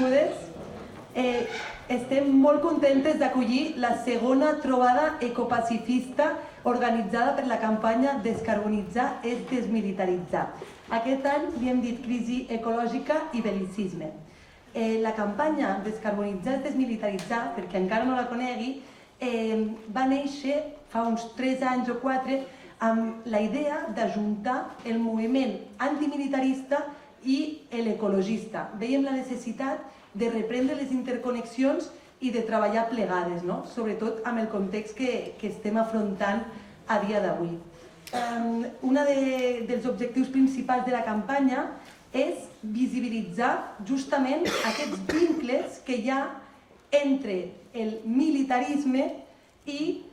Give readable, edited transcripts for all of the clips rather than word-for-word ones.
benvingudes. Estem molt contentes d'acollir la segona trobada ecopacifista organitzada per la campanya Descarbonitzar és desmilitaritzar. Aquest any li hem dit crisi ecològica i bel·licisme. La campanya Descarbonitzar és desmilitaritzar, perquè encara no la conegui, va néixer fa uns 3 anys o 4 amb la idea d'ajuntar el moviment antimilitarista i l'ecologista. Veiem la necessitat de reprendre les interconnexions i de treballar plegades, sobretot amb el context que estem afrontant a dia d'avui. Un dels objectius principals de la campanya és visibilitzar justament aquests vincles que hi ha entre el militarisme i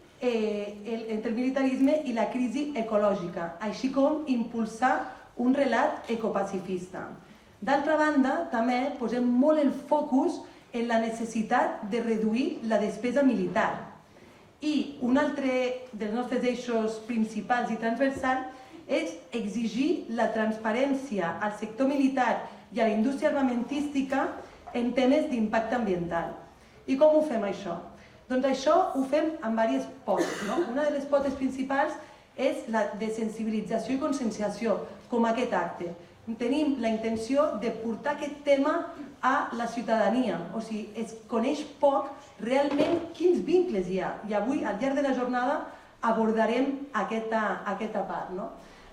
la crisi ecològica, així com impulsar un relat ecopacifista. D'altra banda, també posem molt el focus en la necessitat de reduir la despesa militar. I un altre dels nostres eixos principals i transversals és exigir la transparència al sector militar i a la indústria armamentística en temes d'impacte ambiental. I com ho fem, això? Doncs això ho fem amb diverses potes. Una de les potes principals és la de sensibilització i conscienciació, com aquest acte. Tenim la intenció de portar aquest tema a la ciutadania, o sigui, es coneix poc realment quins vincles hi ha. I avui, al llarg de la jornada, abordarem aquesta part.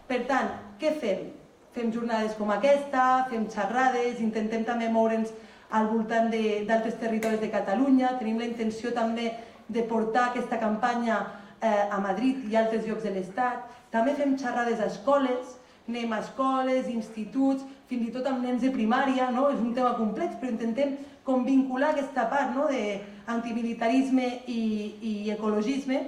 Per tant, què fem? Fem jornades com aquesta, fem xerrades, intentem també moure'ns al voltant d'altres territoris de Catalunya, tenim la intenció també de portar aquesta campanya a Madrid i altres llocs de l'Estat. També fem xerrades a escoles, anem a escoles, instituts, fins i tot amb nens de primària, és un tema complex, però intentem com vincular aquesta part d'antimilitarisme i ecologisme.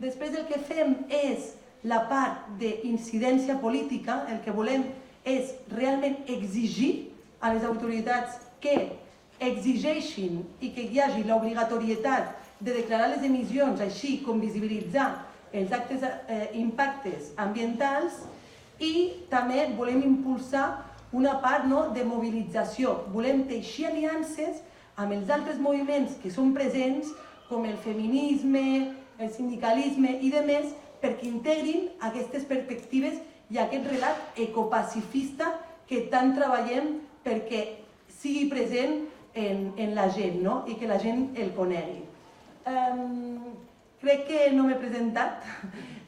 Després el que fem és la part d'incidència política, el que volem és realment exigir a les autoritats que exigeixin i que hi hagi l'obligatorietat de declarar les emissions, així com visibilitzar els impactes ambientals, i també volem impulsar una part de mobilització. Volem teixir aliances amb els altres moviments que són presents, com el feminisme, el sindicalisme i demés, perquè integrin aquestes perspectives i aquest relat ecopacifista que tant treballem perquè sigui present en la gent i que la gent el conegui. Crec que no m'he presentat.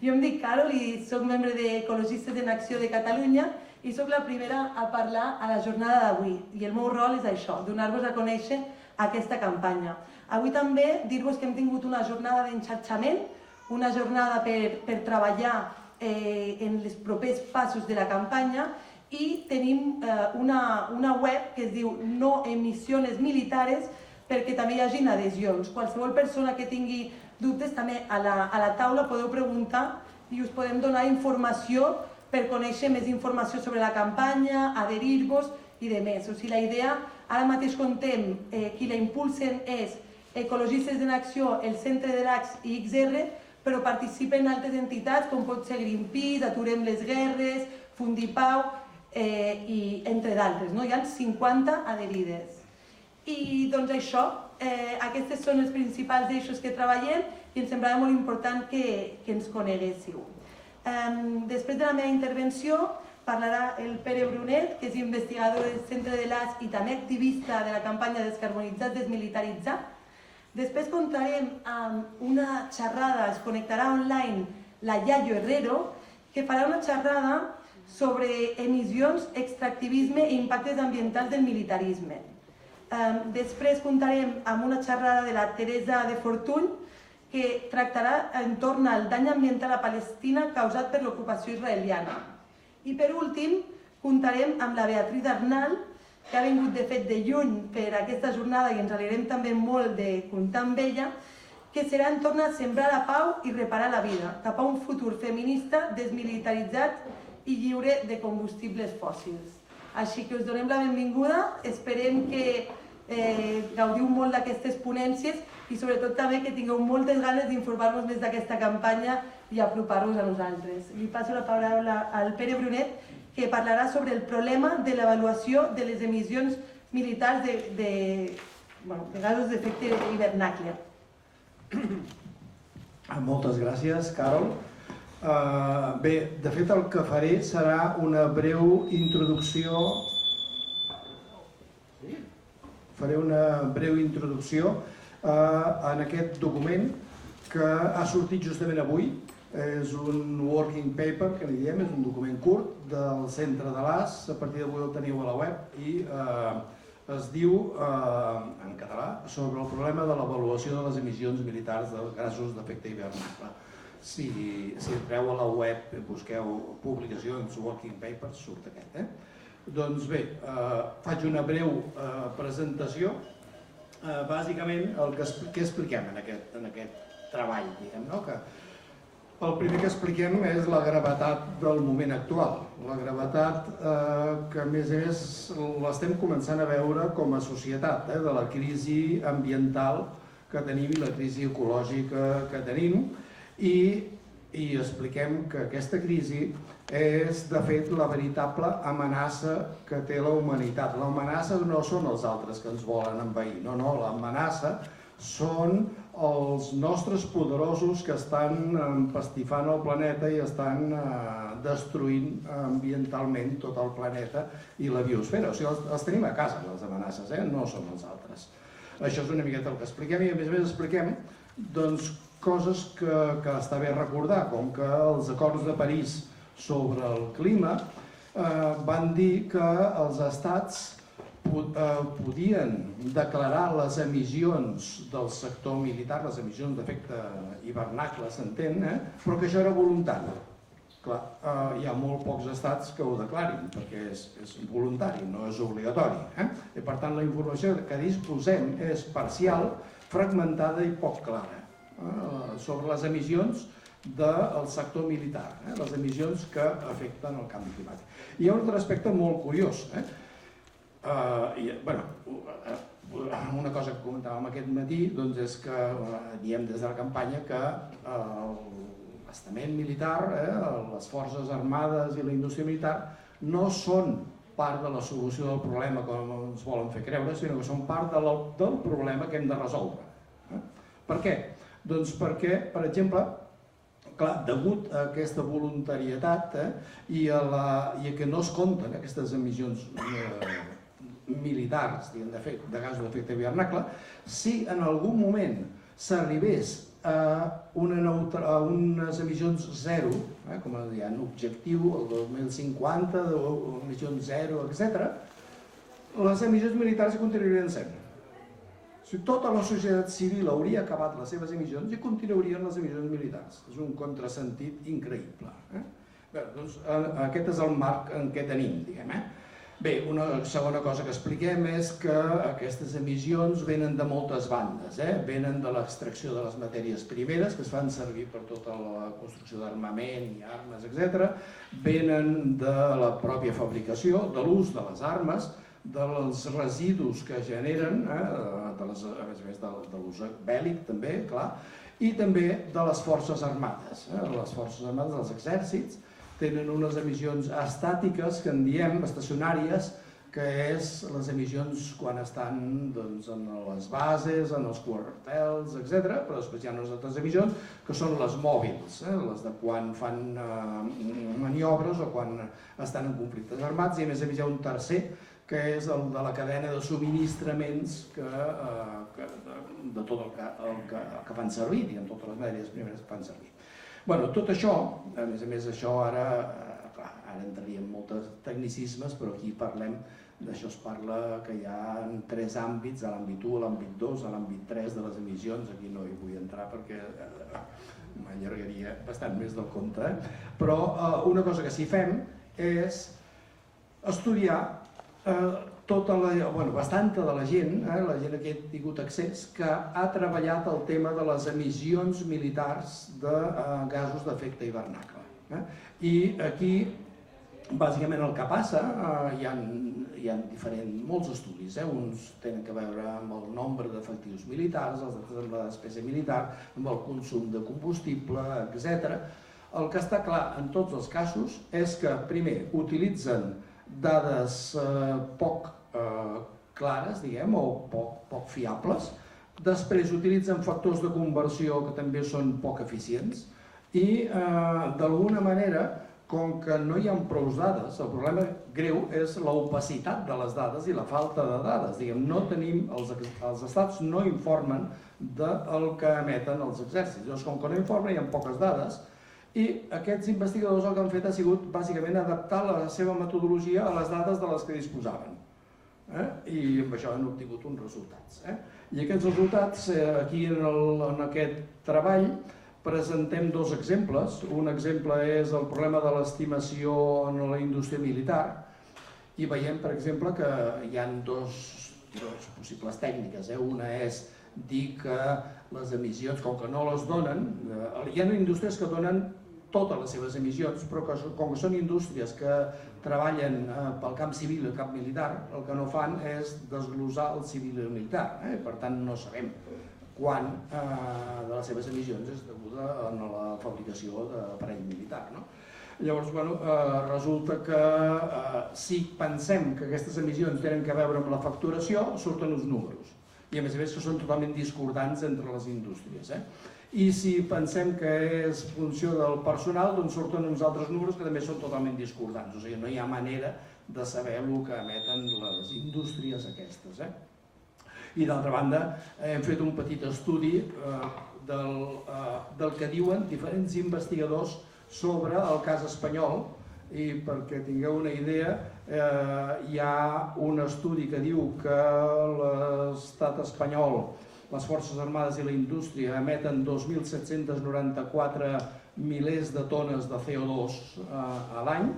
Jo em dic Carol i soc membre d'Ecologistes en Acció de Catalunya i soc la primera a parlar a la jornada d'avui. I el meu rol és això, donar-vos a conèixer aquesta campanya. Avui també dir-vos que hem tingut una jornada d'enxarxament, una jornada per treballar en els propers passos de la campanya i tenim una web que es diu No Emisiones Militares perquè també hi hagin adhesions. Qualsevol persona que tingui dubtes també a la taula podeu preguntar i us podem donar informació per conèixer més informació sobre la campanya, adherir-vos i demés. O sigui, la idea, ara mateix contem, qui la impulsen és Ecologistes en Acció, el Centre de l'ACS i XR, però participen altres entitats com pot ser Greenpeace, Aturem les Guerres, Fundipau, i entre d'altres. Hi ha 50 adherides. I doncs això, aquests són els principals eixos que treballem i ens semblava molt important que ens coneguéssiu. Després de la meva intervenció parlarà el Pere Brunet, que és investigador del Centre de l'AS i també activista de la campanya Descarbonitzar, Desmilitaritzar. Després comptarem amb una xerrada, es connectarà online la Yayo Herrero, que farà una xerrada sobre emissions, extractivisme i impactes ambientals del militarisme. Després comptarem amb una xerrada de la Teresa de Fortuny, que tractarà entorn al dany ambiental a Palestina causat per l'ocupació israeliana. I per últim, comptarem amb la Beatriz Arnal, que ha vingut de fet de lluny per aquesta jornada i ens alegrem també molt de comptar amb ella, que serà entorn a sembrar la pau i reparar la vida, cap a un futur feminista, desmilitaritzat i lliure de combustibles fòssils. Així que us donem la benvinguda, esperem que gaudiu molt d'aquestes ponències i sobretot també que tingueu moltes ganes d'informar-vos més d'aquesta campanya i apropar-vos a nosaltres. Li passo la paraula al Pere Brunet, que parlarà sobre el problema de l'avaluació de les emissions militars de gasos d'efecte hivernacle. Moltes gràcies, Carol. Bé, de fet el que faré serà una breu introducció. Faré una breu introducció en aquest document que ha sortit justament avui. És un working paper, que li diem, és un document curt del Centre de l'AS. A partir d'avui el teniu a la web i es diu, en català, sobre el problema de l'avaluació de les emissions militars de gasos d'efecte hivernacle. Si entreu a la web, busqueu publicacions, working papers, surt aquest. Doncs bé, faig una breu presentació. Bàsicament, què expliquem en aquest treball? El primer que expliquem és la gravetat del moment actual. La gravetat que, a més, l'estem començant a veure com a societat, de la crisi ambiental que tenim i la crisi ecològica que tenim, i expliquem que aquesta crisi és, de fet, la veritable amenaça que té la humanitat. L'amenaça no són els altres que ens volen envair, no, l'amenaça són els nostres poderosos que estan empastifant el planeta i estan destruint ambientalment tot el planeta i la biosfera. O sigui, els tenim a casa, les amenaces, no són els altres. Això és una miqueta el que expliquem i, a més expliquem coses que està bé recordar, com que els acords de París sobre el clima van dir que els estats podien declarar les emissions del sector militar, les emissions d'efecte hivernacle, s'entén, però que això era voluntari. Clar, hi ha molt pocs estats que ho declarin, perquè és voluntari, no és obligatori. I per tant la informació que disposem és parcial, fragmentada i poc clara sobre les emissions del sector militar, les emissions que afecten el canvi climàtic. Hi ha un altre aspecte molt curiós. Una cosa que comentàvem aquest matí és que diem des de la campanya que l'estament militar, les forces armades i la indústria militar no són part de la solució del problema com ens volen fer creure, sinó que són part del problema que hem de resoldre. Per què? Doncs perquè, per exemple, degut a aquesta voluntarietat i a que no es compten aquestes emissions militars de gasos d'efecte hivernacle, si en algun moment s'arribés a unes emissions zero, com hi ha un objectiu el 2050, emissions zero, etc., les emissions militars continuarien sent. Tota la societat civil hauria acabat les seves emissions i continuarien les emissions militars. És un contrasentit increïble. Aquest és el marc en què tenim, diguem. Bé, una segona cosa que expliquem és que aquestes emissions venen de moltes bandes. Venen de l'extracció de les matèries primeres que es fan servir per tota la construcció d'armament i armes, etc. Venen de la pròpia fabricació, de l'ús de les armes, dels residus que generen, a més de l'ús bèl·lic també, clar, i també de les forces armades. Les forces armades, els exèrcits, tenen unes emissions estàtiques, que en diem estacionàries, que és les emissions quan estan en les bases, en els quartels, etc. Però després hi ha unes altres emissions que són les mòbils, les de quan fan maniobres o quan estan en conflictes armats, i a més hi ha un tercer, que és el de la cadena de subministraments de tot el que fan servir, diguem, totes les matèries primeres que fan servir. Tot això, a més això ara entraria en molts tecnicismes, però aquí parlem, d'això es parla que hi ha 3 àmbits, a l'àmbit 1, a l'àmbit 2, a l'àmbit 3 de les emissions, aquí no hi vull entrar perquè m'allargaria bastant més del compte, però una cosa que sí fem és estudiar bastanta de la gent que ha tingut accés, que ha treballat el tema de les emissions militars de gasos d'efecte hivernacle. I aquí, bàsicament, el que passa, hi ha molts estudis, uns tenen a veure amb el nombre d'efectius militars, els altres amb la despesa militar, amb el consum de combustible, etc. El que està clar en tots els casos és que, primer, utilitzen dades poc clares, diguem, o poc fiables. Després utilitzen factors de conversió que també són poc eficients i d'alguna manera, com que no hi ha prou dades, el problema greu és l'opacitat de les dades i la falta de dades. Diguem, no tenim, els estats no informen del que emeten els exèrcits. Llavors, com que no informen, hi ha poques dades i aquests investigadors el que han fet ha sigut bàsicament adaptar la seva metodologia a les dades de les que disposaven. I amb això han obtingut uns resultats. I aquests resultats, aquí en aquest treball, presentem dos exemples. Un exemple és el problema de l'estimació en la indústria militar i veiem, per exemple, que hi ha dos possibles tècniques. Una és dir que les emissions, com que no les donen, hi ha indústries que donen totes les seves emissions, però com que són indústries que treballen pel camp civil i el camp militar, el que no fan és desglossar el civil i el militar. Per tant, no sabem quant de les seves emissions és deguda a la fabricació d'aparell militar. Llavors, resulta que si pensem que aquestes emissions tenen a veure amb la facturació, surten uns números. I a més que són totalment discordants entre les indústries. I si pensem que és funció del personal, doncs surten uns altres números que també són totalment discordants. O sigui, no hi ha manera de saber el que emeten les indústries aquestes. I d'altra banda, hem fet un petit estudi del que diuen diferents investigadors sobre el cas espanyol i perquè tingueu una idea, hi ha un estudi que diu que l'estat espanyol, les Forces Armades i la indústria emeten 2.794 milers de tones de CO2 a l'any,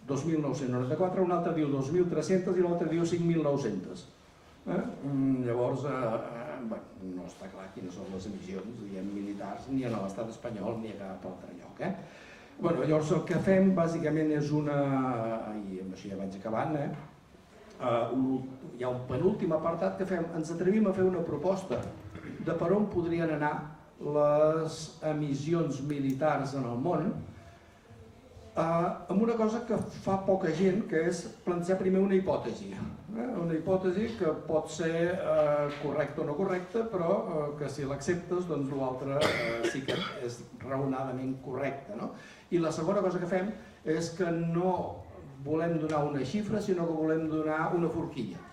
2.994, un altre diu 2.300 i l'altre diu 5.900. Llavors, no està clar quines són les emissions militars ni a l'estat espanyol ni a cap altre lloc. Llavors el que fem bàsicament és una, i amb això ja vaig acabant, hi ha un penúltim apartat que fem, ens atrevim a fer una proposta de per on podrien anar les emissions militars en el món amb una cosa que fa poca gent, que és plantejar primer una hipòtesi. Una hipòtesi que pot ser correcta o no correcta, però que si l'acceptes, doncs l'altre sí que és raonadament correcte. I la segona cosa que fem és que no volem donar una xifra, sinó que volem donar una forquilla,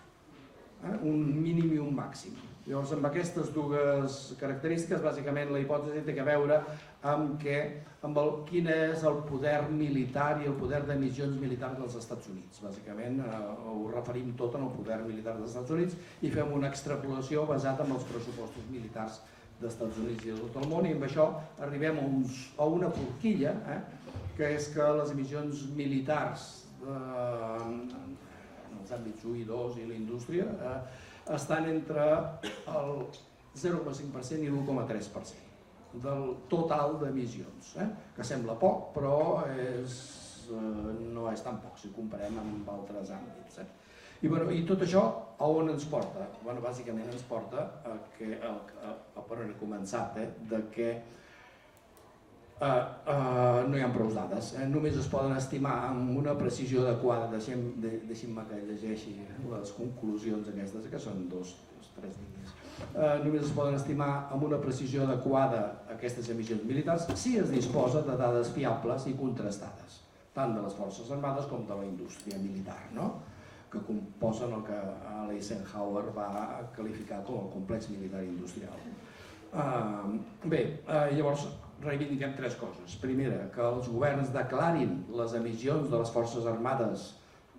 un mínim i un màxim. Llavors, amb aquestes dues característiques, bàsicament la hipòtesi té a veure amb quin és el poder militar i el poder d'emissions militars dels Estats Units. Bàsicament ho referim tot en el poder militar dels Estats Units i fem una extrapolació basada en els pressupostos militars dels Estats Units i de tot el món, i amb això arribem a una forquilla, que és que les emissions militars en els àmbits 1 i 2 i la indústria estan entre el 0,5% i l'1,3% del total d'emissions, que sembla poc, però no és tan poc si ho comparem amb altres àmbits. I tot això a on ens porta? Bàsicament ens porta a per on he començat, que no hi ha prou dades. Només es poden estimar amb una precisió adequada. Deixin-me que llegeixi les conclusions aquestes, que són 2-3 línies. Només es poden estimar amb una precisió adequada aquestes emissions militars si es disposa de dades fiables i contrastades, tant de les Forces Armades com de la indústria militar, que composen el que l'Eisenhower va qualificar com el complex militar industrial. Llavors reivindiquem tres coses. Primera, que els governs declarin les emissions de les Forces Armades,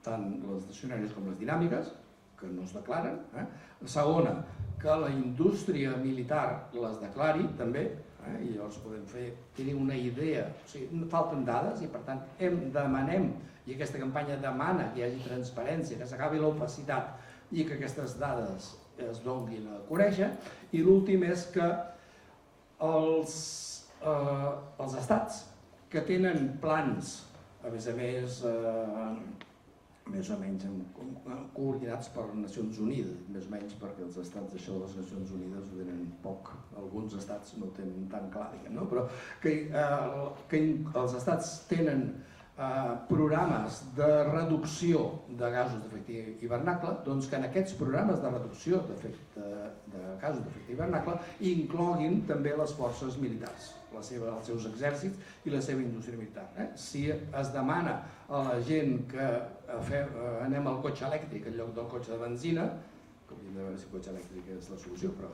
tant les estacionàries com les dinàmiques, que no es declaren. Segona, que la indústria militar les declari també, i llavors podem tenir una idea. O sigui, falten dades i per tant demanem, i aquesta campanya demana que hi hagi transparència, que s'acabi l'opacitat i que aquestes dades es donin a conèixer. I l'últim és que els estats que tenen plans, a més o menys coordinats per Nacions Unides, més o menys perquè els estats d'això de les Nacions Unides ho tenen poc, alguns estats no ho tenen tan clar, però que els estats tenen programes de reducció de gasos d'efecte hivernacle, doncs que en aquests programes de reducció de gasos d'efecte hivernacle incloguin també les forces militars, els seus exèrcits i la seva indústria militar. Si es demana a la gent que anem al cotxe elèctric en lloc del cotxe de benzina, que hauríem de veure si el cotxe elèctric és la solució, però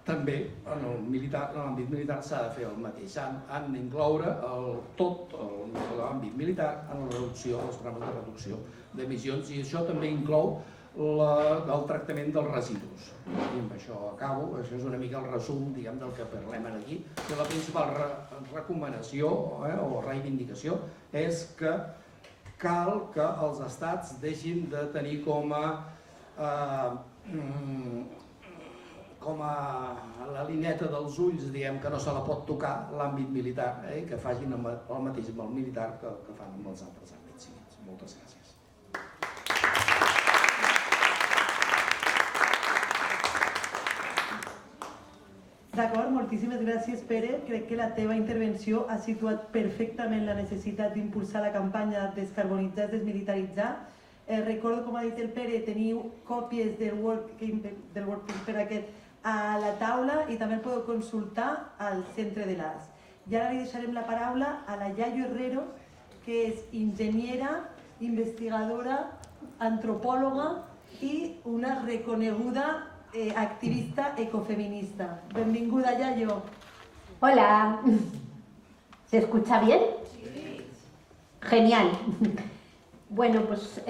també en l'àmbit militar s'ha de fer el mateix. Han d'incloure tot l'àmbit militar en la reducció, els programes de reducció d'emissions, i això també inclou el tractament dels residus. I amb això acabo, això és una mica el resum del que parlem aquí. La principal recomanació o reivindicació és que cal que els estats deixin de tenir com a la lineta dels ulls, que no se la pot tocar l'àmbit militar, i que facin el mateix amb el militar que fan amb els altres àmbits civils. Moltes gràcies. D'acord, moltíssimes gràcies, Pere. Crec que la teva intervenció ha situat perfectament la necessitat d'impulsar la campanya Descarbonitzar, Desmilitaritzar. Recordo, com ha dit el Pere, teniu còpies del working paper aquest a la taula i també el podeu consultar al centre de l'AS. I ara li deixarem la paraula a la Yayo Herrero, que és enginyera, investigadora, antropòloga i una reconeguda activista ecofeminista. Benvinguda, Yayo. Hola. ¿Se escucha bien? Sí. Genial. Bueno, pues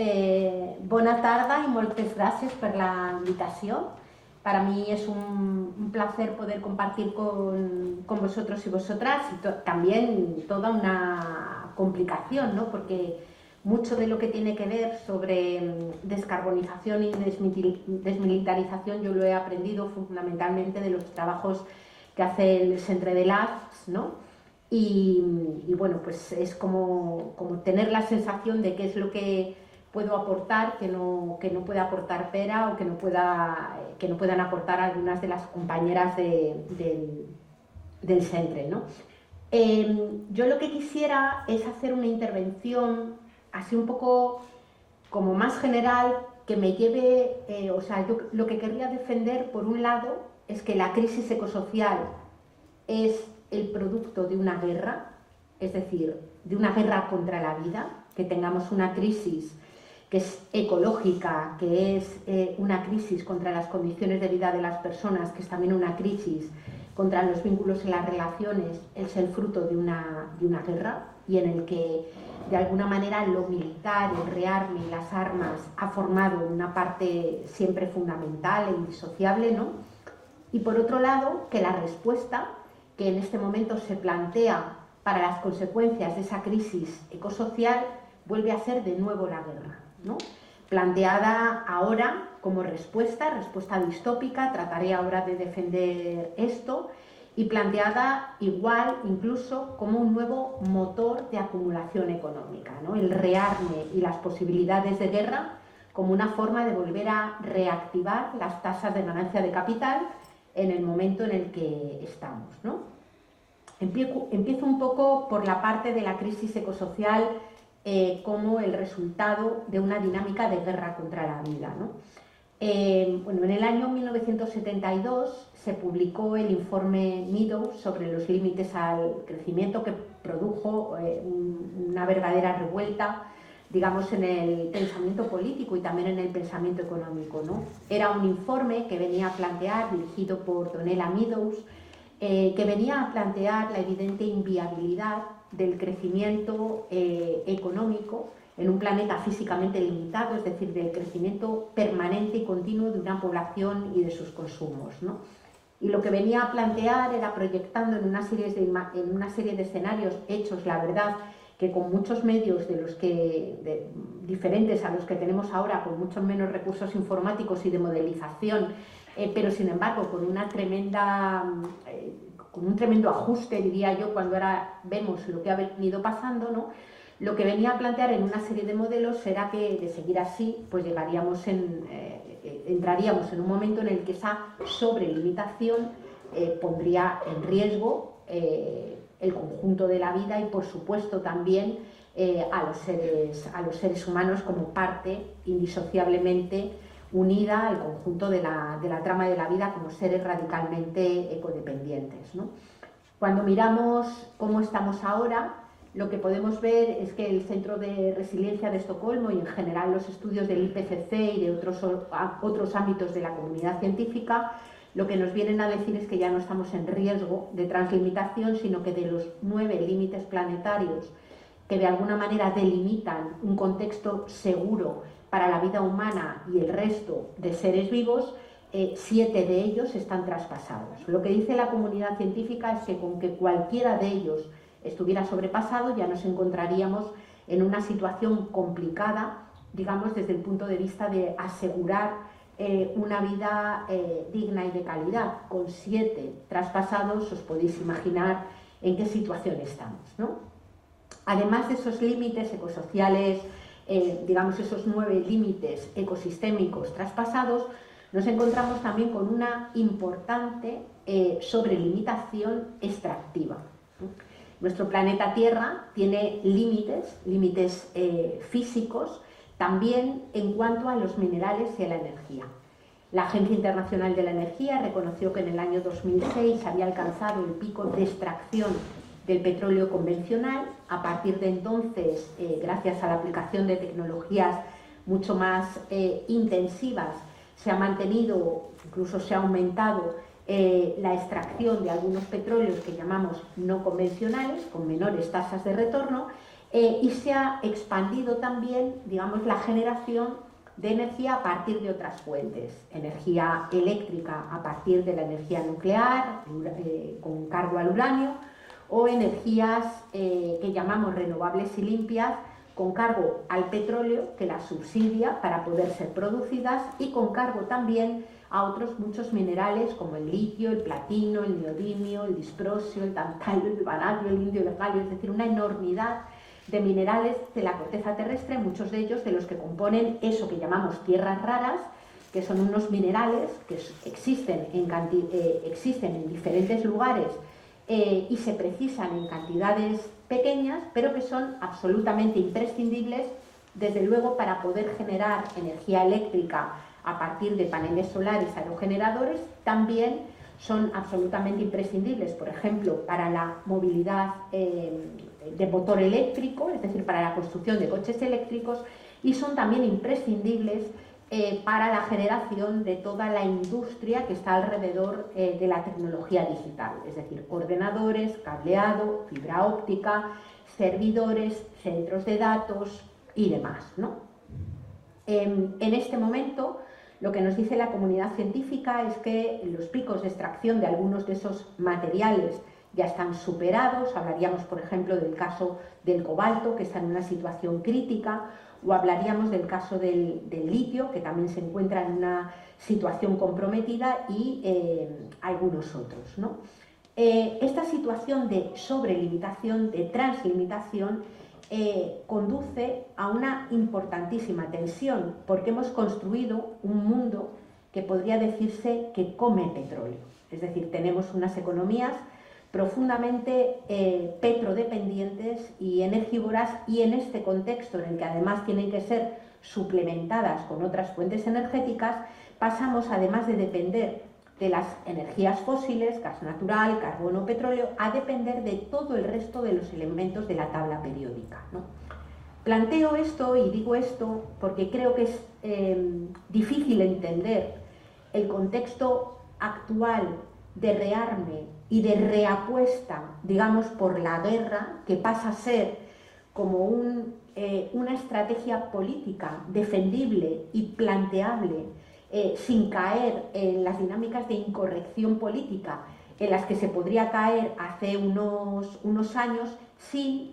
bona tarda i moltes gràcies per la invitació. Para mí es un placer poder compartir con vosotros y vosotras y también toda una complicación, ¿no? Porque mucho de lo que tiene que ver sobre descarbonización y desmilitarización yo lo he aprendido fundamentalmente de los trabajos que hace el Centre de l'AS, ¿no? Y bueno, pues es como tener la sensación de qué es lo que puedo aportar, que no puede aportar Pera o que no puedan aportar algunas de las compañeras del Centre, ¿no? Yo lo que quisiera es hacer una intervención así un poco como más general, que me lleve, yo lo que querría defender por un lado es que la crisis ecosocial es el producto de una guerra, es decir, de una guerra contra la vida, que tengamos una crisis que es ecológica, que es una crisis contra las condiciones de vida de las personas, que es también una crisis contra los vínculos en las relaciones, es el fruto de una guerra y en el que de alguna manera lo militar, el rearme y las armas ha formado una parte siempre fundamental e indisociable, ¿no? Y por otro lado, que la respuesta que en este momento se plantea para las consecuencias de esa crisis ecosocial vuelve a ser de nuevo la guerra, ¿no? Planteada ahora como respuesta distópica, trataré ahora de defender esto, y planteada igual incluso como un nuevo motor de acumulación económica, ¿no? El rearme y las posibilidades de guerra como una forma de volver a reactivar las tasas de ganancia de capital en el momento en el que estamos, ¿no? Empiezo un poco por la parte de la crisis ecosocial como el resultado de una dinámica de guerra contra la vida, ¿no? En el año 1972 se publicó el informe Meadows sobre los límites al crecimiento, que produjo una verdadera revuelta, digamos, en el pensamiento político y también en el pensamiento económico, ¿no? Era un informe que venía a plantear, dirigido por Donella Meadows, que venía a plantear la evidente inviabilidad del crecimiento económico en un planeta físicamente limitado, es decir, del crecimiento permanente y continuo de una población y de sus consumos, ¿no? Y lo que venía a plantear era, proyectando en una serie de escenarios hechos, la verdad, que con muchos medios diferentes a los que tenemos ahora, con muchos menos recursos informáticos y de modelización, pero sin embargo con un tremendo ajuste, diría yo, cuando ahora vemos lo que ha venido pasando, ¿no? Lo que venía a plantear en una serie de modelos era que, de seguir así, pues entraríamos en un momento en el que esa sobrelimitación pondría en riesgo el conjunto de la vida y, por supuesto, también a los seres humanos como parte indisociablemente unida al conjunto de la trama de la vida como seres radicalmente ecodependientes, ¿no? Cuando miramos cómo estamos ahora, lo que podemos ver es que el Centro de Resiliencia de Estocolmo y en general los estudios del IPCC y de otros ámbitos de la comunidad científica, lo que nos vienen a decir es que ya no estamos en riesgo de translimitación, sino que de los 9 límites planetarios que de alguna manera delimitan un contexto seguro para la vida humana y el resto de seres vivos, 7 de ellos están traspasados. Lo que dice la comunidad científica es que con que cualquiera de ellos estuviera sobrepasado ya nos encontraríamos en una situación complicada, digamos, desde el punto de vista de asegurar una vida digna y de calidad. Con 7 traspasados os podéis imaginar en qué situación estamos, ¿no? Además de esos límites ecosociales, digamos esos 9 límites ecosistémicos traspasados, nos encontramos también con una importante sobrelimitación extractiva. Nuestro planeta Tierra tiene límites físicos, también en cuanto a los minerales y a la energía. La Agencia Internacional de la Energía reconoció que en el año 2006 había alcanzado el pico de extracción del petróleo convencional. A partir de entonces, gracias a la aplicación de tecnologías mucho más intensivas, se ha mantenido, incluso se ha aumentado la extracción de algunos petróleos que llamamos no convencionales, con menores tasas de retorno, y se ha expandido también, digamos, la generación de energía a partir de otras fuentes, energía eléctrica a partir de la energía nuclear, con cargo al uranio, o energías que llamamos renovables y limpias, con cargo al petróleo que las subsidia para poder ser producidas y con cargo también a otros muchos minerales como el litio, el platino, el neodimio, el disprosio, el tantalo, el vanadio, el indio, el galio, es decir, una enormidad de minerales de la corteza terrestre, muchos de ellos de los que componen eso que llamamos tierras raras, que son unos minerales que existen en diferentes lugares y se precisan en cantidades pequeñas, pero que son absolutamente imprescindibles, desde luego, para poder generar energía eléctrica a partir de paneles solares aerogeneradores. También son absolutamente imprescindibles, por ejemplo, para la movilidad de motor eléctrico, es decir, para la construcción de coches eléctricos, y son también imprescindibles para la generación de toda la industria que está alrededor de la tecnología digital, es decir, ordenadores, cableado, fibra óptica, servidores, centros de datos y demás, ¿no? En este momento, lo que nos dice la comunidad científica es que los picos de extracción de algunos de esos materiales ya están superados. Hablaríamos, por ejemplo, del caso del cobalto, que está en una situación crítica, o hablaríamos del caso del litio, que también se encuentra en una situación comprometida, y algunos otros, ¿no? Esta situación de sobrelimitación, de translimitación, conduce a una importantísima tensión, porque hemos construido un mundo que podría decirse que come petróleo. Es decir, tenemos unas economías profundamente petrodependientes y energívoras, y en este contexto en el que además tienen que ser suplementadas con otras fuentes energéticas, pasamos, además de depender de las energías fósiles, gas natural, carbono, petróleo, a depender de todo el resto de los elementos de la tabla periódica, ¿no? Planteo esto y digo esto porque creo que es difícil entender el contexto actual de rearme y de reapuesta, digamos, por la guerra, que pasa a ser como una estrategia política defendible y planteable, sin caer en las dinámicas de incorrección política en las que se podría caer hace unos años, sin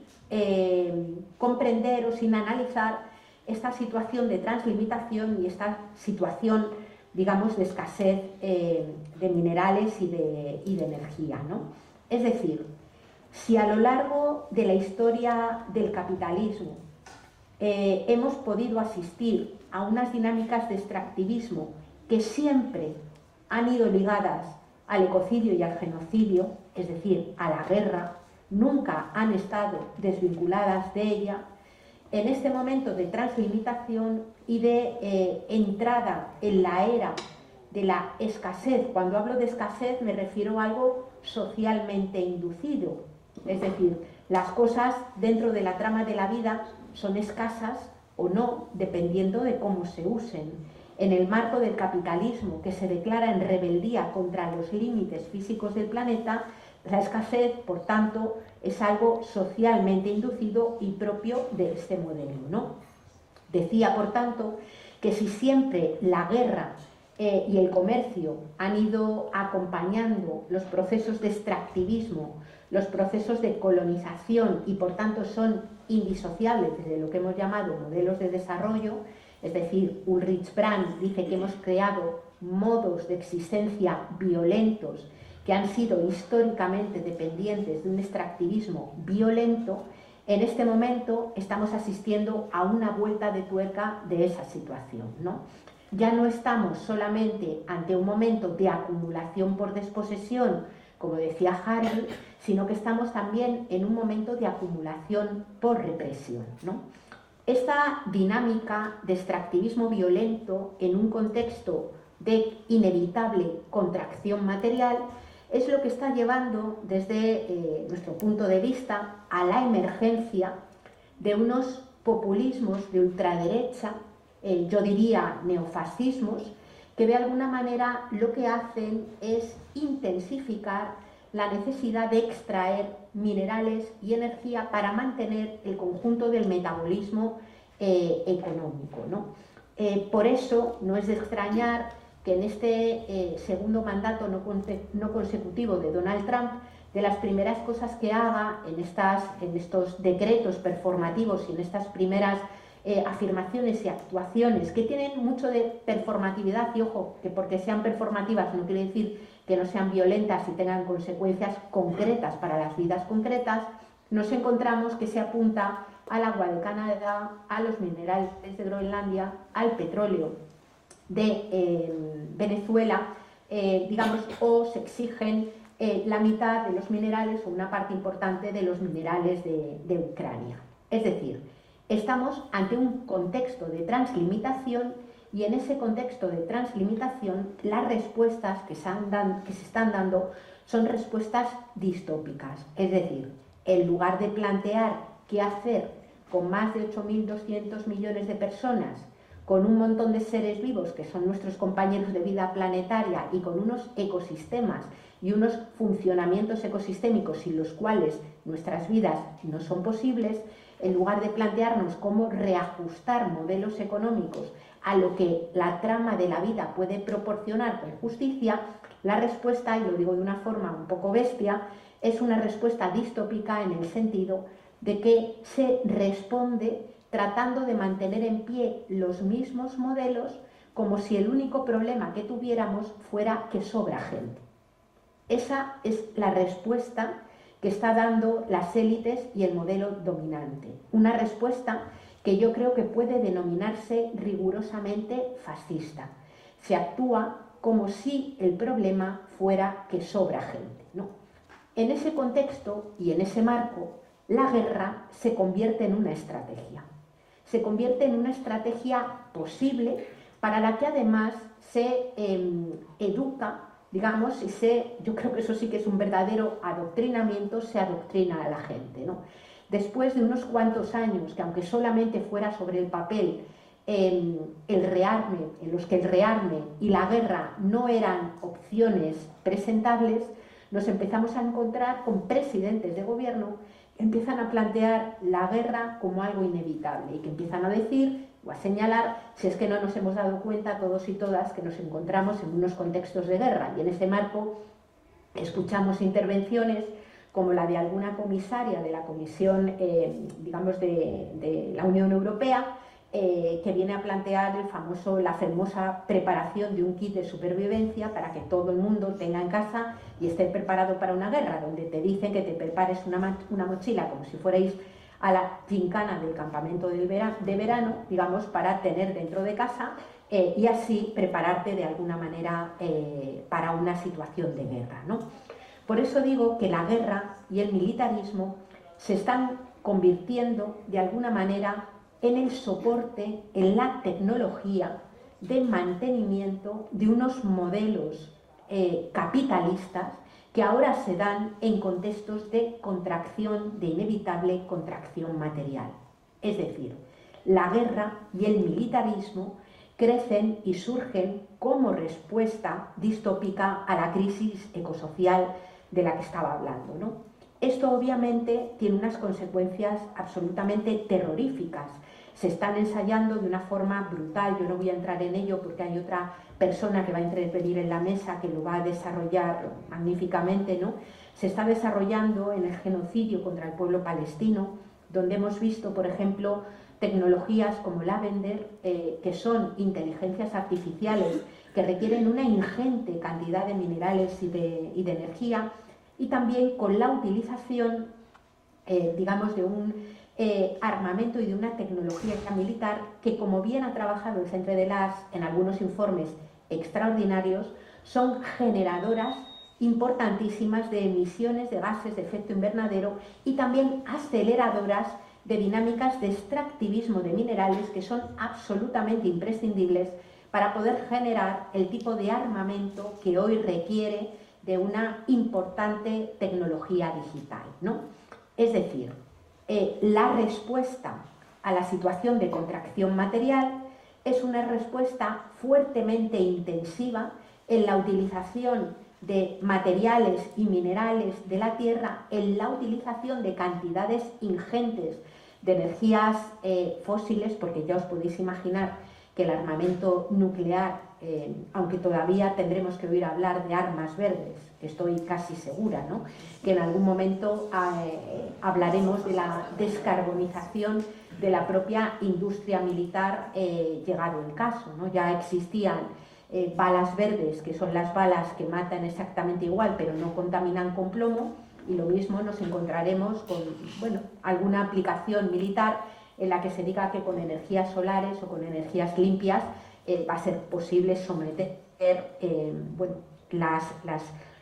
comprender o sin analizar esta situación de translimitación y esta situación, digamos, de escasez de minerales y de energía, ¿no? Es decir, si a lo largo de la historia del capitalismo hemos podido asistir a unas dinámicas de extractivismo que siempre han ido ligadas al ecocidio y al genocidio, es decir, a la guerra, nunca han estado desvinculadas de ella, en este momento de translimitación y de entrada en la era de la escasez. Cuando hablo de escasez me refiero a algo socialmente inducido, es decir, las cosas dentro de la trama de la vida son escasas o no, dependiendo de cómo se usen. En el marco del capitalismo, que se declara en rebeldía contra los límites físicos del planeta, la escasez, por tanto, es algo socialmente inducido y propio de este modelo, ¿no? Decía, por tanto, que si siempre la guerra y el comercio han ido acompañando los procesos de extractivismo, los procesos de colonización y por tanto son indisociables de lo que hemos llamado modelos de desarrollo, es decir, Ulrich Brand dice que hemos creado modos de existencia violentos que han sido históricamente dependientes de un extractivismo violento. En este momento estamos asistiendo a una vuelta de tuerca de esa situación, ¿no? Ya no estamos solamente ante un momento de acumulación por desposesión, como decía Harry, sino que estamos también en un momento de acumulación por represión, ¿no? Esta dinámica de extractivismo violento en un contexto de inevitable contracción material es lo que está llevando desde nuestro punto de vista a la emergencia de unos populismos de ultraderecha, yo diría neofascismos, que de alguna manera lo que hacen es intensificar la necesidad de extraer minerales y energía para mantener el conjunto del metabolismo económico, ¿no? Por eso no es de extrañar que en este segundo mandato no consecutivo de Donald Trump, de las primeras cosas que haga en estos decretos performativos y en estas primeras afirmaciones y actuaciones que tienen mucho de performatividad, y ojo, que porque sean performativas no quiere decir que no sean violentas y tengan consecuencias concretas para las vidas concretas, nos encontramos que se apunta al agua de Canadá, a los minerales de Groenlandia, al petróleo de Venezuela, digamos, o se exigen la mitad de los minerales o una parte importante de los minerales de Ucrania. Es decir, estamos ante un contexto de translimitación y en ese contexto de translimitación las respuestas que se están dando son respuestas distópicas. Es decir, en lugar de plantear qué hacer con más de 8.200 millones de personas, con un montón de seres vivos que son nuestros compañeros de vida planetaria y con unos ecosistemas y unos funcionamientos ecosistémicos sin los cuales nuestras vidas no son posibles, en lugar de plantearnos cómo reajustar modelos económicos a lo que la trama de la vida puede proporcionar con justicia, la respuesta, y lo digo de una forma un poco bestia, es una respuesta distópica en el sentido de que se responde tratando de mantener en pie los mismos modelos como si el único problema que tuviéramos fuera que sobra gente. Esa es la respuesta que está dando las élites y el modelo dominante. Una respuesta que yo creo que puede denominarse rigurosamente fascista. Se actúa como si el problema fuera que sobra gente, ¿no? En ese contexto y en ese marco, la guerra se convierte en una estrategia. Se convierte en una estrategia posible para la que además se educa, digamos, yo creo que eso sí que es un verdadero adoctrinamiento, se adoctrina a la gente, ¿no? Después de unos cuantos años, que aunque solamente fuera sobre el papel, en los que el rearme y la guerra no eran opciones presentables, nos empezamos a encontrar con presidentes de gobierno que empiezan a plantear la guerra como algo inevitable y que empiezan a decir o a señalar si es que no nos hemos dado cuenta todos y todas que nos encontramos en unos contextos de guerra. Y en ese marco escuchamos intervenciones como la de alguna comisaria de la Comisión, digamos, de la Unión Europea, que viene a plantear la famosa preparación de un kit de supervivencia para que todo el mundo tenga en casa y esté preparado para una guerra, donde te dicen que te prepares una mochila como si fuerais a la gincana del campamento de verano, digamos, para tener dentro de casa y así prepararte de alguna manera para una situación de guerra, ¿no? Por eso digo que la guerra y el militarismo se están convirtiendo de alguna manera en el soporte, en la tecnología de mantenimiento de unos modelos capitalistas que ahora se dan en contextos de contracción, de inevitable contracción material. Es decir, la guerra y el militarismo crecen y surgen como respuesta distópica a la crisis ecosocial de la que estaba hablando, ¿no? Esto obviamente tiene unas consecuencias absolutamente terroríficas. Se están ensayando de una forma brutal, yo no voy a entrar en ello porque hay otra persona que va a intervenir en la mesa que lo va a desarrollar magníficamente, ¿no? Se está desarrollando en el genocidio contra el pueblo palestino, donde hemos visto, por ejemplo, tecnologías como Lavender, que son inteligencias artificiales que requieren una ingente cantidad de minerales y de energía, y también con la utilización, digamos, de un armamento y de una tecnología militar que, como bien ha trabajado el Centre de l'As en algunos informes extraordinarios, son generadoras importantísimas de emisiones de gases de efecto invernadero y también aceleradoras de dinámicas de extractivismo de minerales que son absolutamente imprescindibles para poder generar el tipo de armamento que hoy requiere de una importante tecnología digital, ¿no? Es decir, la respuesta a la situación de contracción material es una respuesta fuertemente intensiva en la utilización de materiales y minerales de la Tierra, en la utilización de cantidades ingentes de energías fósiles, porque ya os podéis imaginar que el armamento nuclear, aunque todavía tendremos que oír hablar de armas verdes, estoy casi segura, ¿no?, que en algún momento hablaremos de la descarbonización de la propia industria militar, llegado el caso, ¿no? Ya existían balas verdes, que son las balas que matan exactamente igual, pero no contaminan con plomo, y lo mismo nos encontraremos con, bueno, alguna aplicación militar en la que se diga que con energías solares o con energías limpias va a ser posible someter bueno, las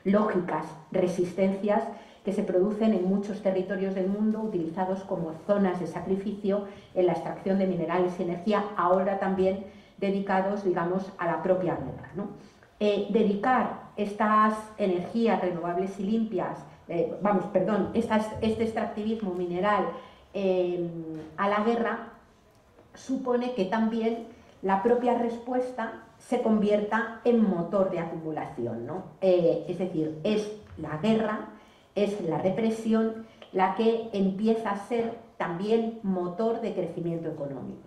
lógicas resistencias que se producen en muchos territorios del mundo utilizados como zonas de sacrificio en la extracción de minerales y energía, ahora también dedicados, digamos, a la propia guerra, ¿no? Dedicar estas energías renovables y limpias, este extractivismo mineral a la guerra supone que también la propia respuesta se convierta en motor de acumulación, ¿no? Es decir, es la guerra, es la represión la que empieza a ser también motor de crecimiento económico.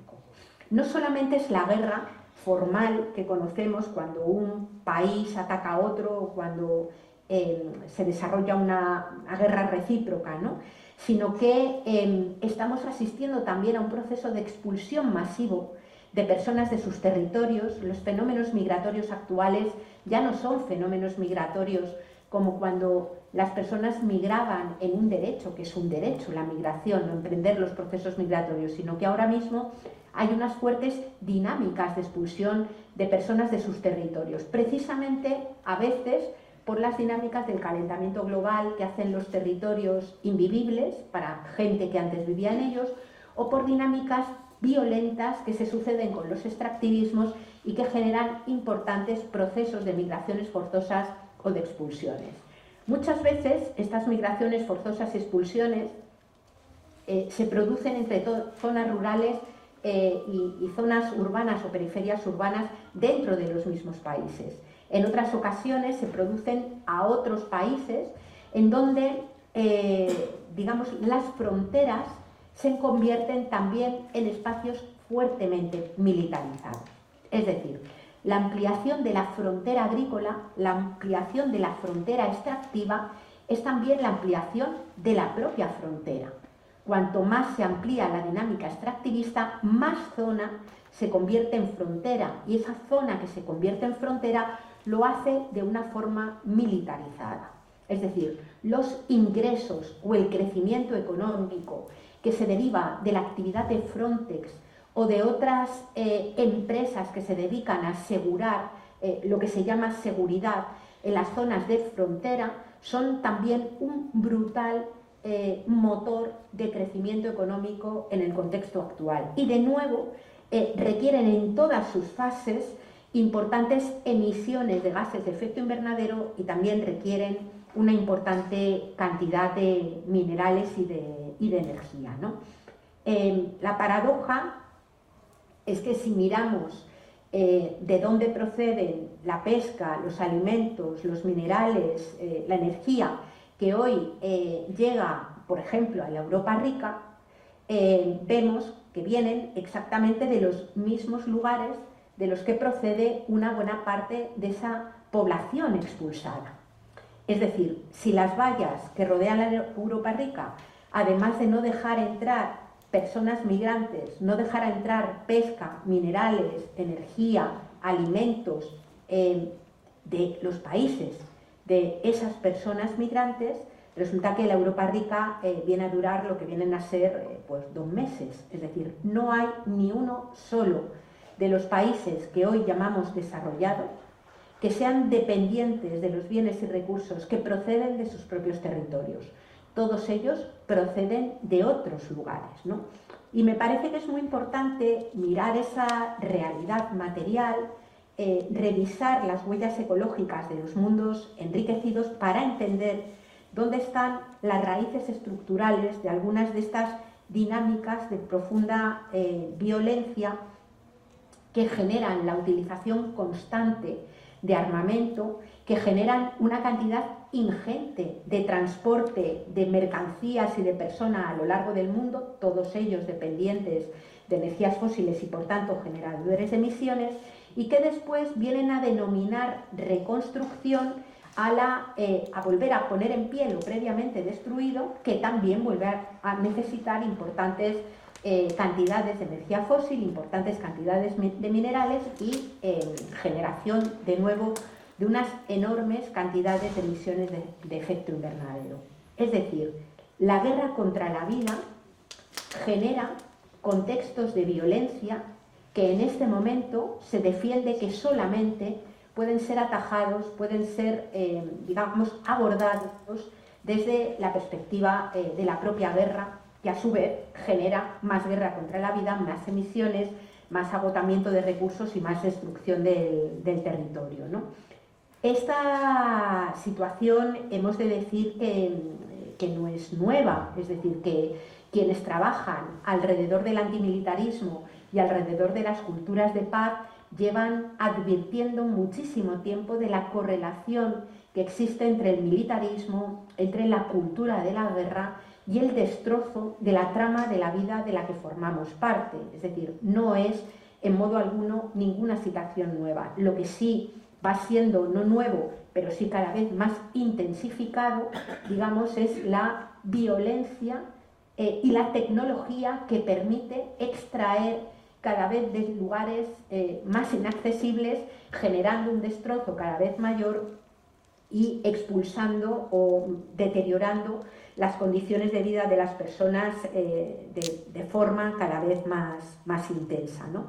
No solamente es la guerra formal que conocemos cuando un país ataca a otro o cuando se desarrolla una guerra recíproca, ¿no?, sino que estamos asistiendo también a un proceso de expulsión masivo de personas de sus territorios. Los fenómenos migratorios actuales ya no son fenómenos migratorios como cuando las personas migraban en un derecho, que es un derecho, la migración, no emprender los procesos migratorios, sino que ahora mismo hay unas fuertes dinámicas de expulsión de personas de sus territorios, precisamente a veces por las dinámicas del calentamiento global que hacen los territorios invivibles para gente que antes vivía en ellos, o por dinámicas violentas que se suceden con los extractivismos y que generan importantes procesos de migraciones forzosas o de expulsiones. Muchas veces estas migraciones forzosas y expulsiones se producen entre zonas rurales y zonas urbanas o periferias urbanas dentro de los mismos países. En otras ocasiones se producen a otros países en donde, digamos, las fronteras se convierten también en espacios fuertemente militarizados. Es decir, la ampliación de la frontera agrícola, la ampliación de la frontera extractiva, es también la ampliación de la propia frontera. Cuanto más se amplía la dinámica extractivista, más zona se convierte en frontera, y esa zona que se convierte en frontera lo hace de una forma militarizada. Es decir, los ingresos o el crecimiento económico que se deriva de la actividad de Frontex o de otras empresas que se dedican a asegurar lo que se llama seguridad en las zonas de frontera, son también un brutal motor de crecimiento económico en el contexto actual. Y de nuevo requieren en todas sus fases importantes emisiones de gases de efecto invernadero y también requieren una importante cantidad de minerales y de energía, ¿no? La paradoja es que si miramos de dónde proceden la pesca, los alimentos, los minerales, la energía que hoy llega, por ejemplo, a la Europa rica, vemos que vienen exactamente de los mismos lugares de los que procede una buena parte de esa población expulsada. Es decir, si las vallas que rodean la Europa rica, además de no dejar entrar personas migrantes, no dejar entrar pesca, minerales, energía, alimentos de los países de esas personas migrantes, resulta que la Europa rica viene a durar lo que vienen a ser pues 2 meses. Es decir, no hay ni uno solo de los países que hoy llamamos desarrollados que sean dependientes de los bienes y recursos que proceden de sus propios territorios. Todos ellos proceden de otros lugares, ¿no? Y me parece que es muy importante mirar esa realidad material, revisar las huellas ecológicas de los mundos enriquecidos para entender dónde están las raíces estructurales de algunas de estas dinámicas de profunda violencia que generan la utilización constante de armamento, que generan una cantidad ingente de transporte de mercancías y de personas a lo largo del mundo, todos ellos dependientes de energías fósiles y por tanto generadores de emisiones, y que después vienen a denominar reconstrucción a volver a poner en pie lo previamente destruido, que también vuelve a necesitar importantes cantidades de energía fósil, importantes cantidades de minerales y generación de nuevo de unas enormes cantidades de emisiones de efecto invernadero. Es decir, la guerra contra la vida genera contextos de violencia que en este momento se defiende que solamente pueden ser atajados, pueden ser, digamos, abordados desde la perspectiva de la propia guerra, que a su vez genera más guerra contra la vida, más emisiones, más agotamiento de recursos y más destrucción del territorio, ¿no? Esta situación hemos de decir que no es nueva, es decir, que quienes trabajan alrededor del antimilitarismo y alrededor de las culturas de paz llevan advirtiendo muchísimo tiempo de la correlación que existe entre el militarismo, entre la cultura de la guerra y el destrozo de la trama de la vida de la que formamos parte. Es decir, no es en modo alguno ninguna situación nueva. Lo que sí va siendo no nuevo, pero sí cada vez más intensificado, digamos, es la violencia y la tecnología que permite extraer cada vez de lugares más inaccesibles, generando un destrozo cada vez mayor y expulsando o deteriorando las condiciones de vida de las personas de forma cada vez más intensa, ¿no?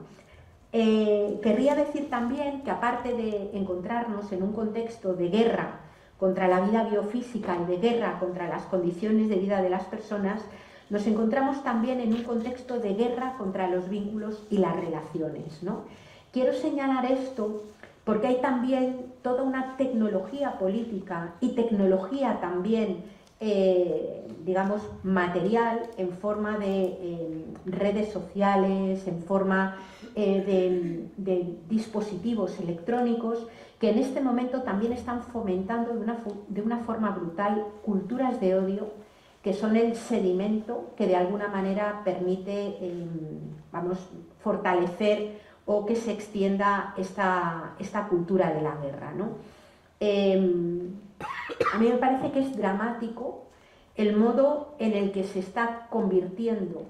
Querría decir también que aparte de encontrarnos en un contexto de guerra contra la vida biofísica y de guerra contra las condiciones de vida de las personas, nos encontramos también en un contexto de guerra contra los vínculos y las relaciones, ¿no? Quiero señalar esto porque hay también toda una tecnología política y tecnología también, digamos, material en forma de redes sociales, en forma de dispositivos electrónicos que en este momento también están fomentando de una forma brutal culturas de odio que son el sedimento que de alguna manera permite fortalecer o que se extienda esta cultura de la guerra, ¿no? A mí me parece que es dramático el modo en el que se está convirtiendo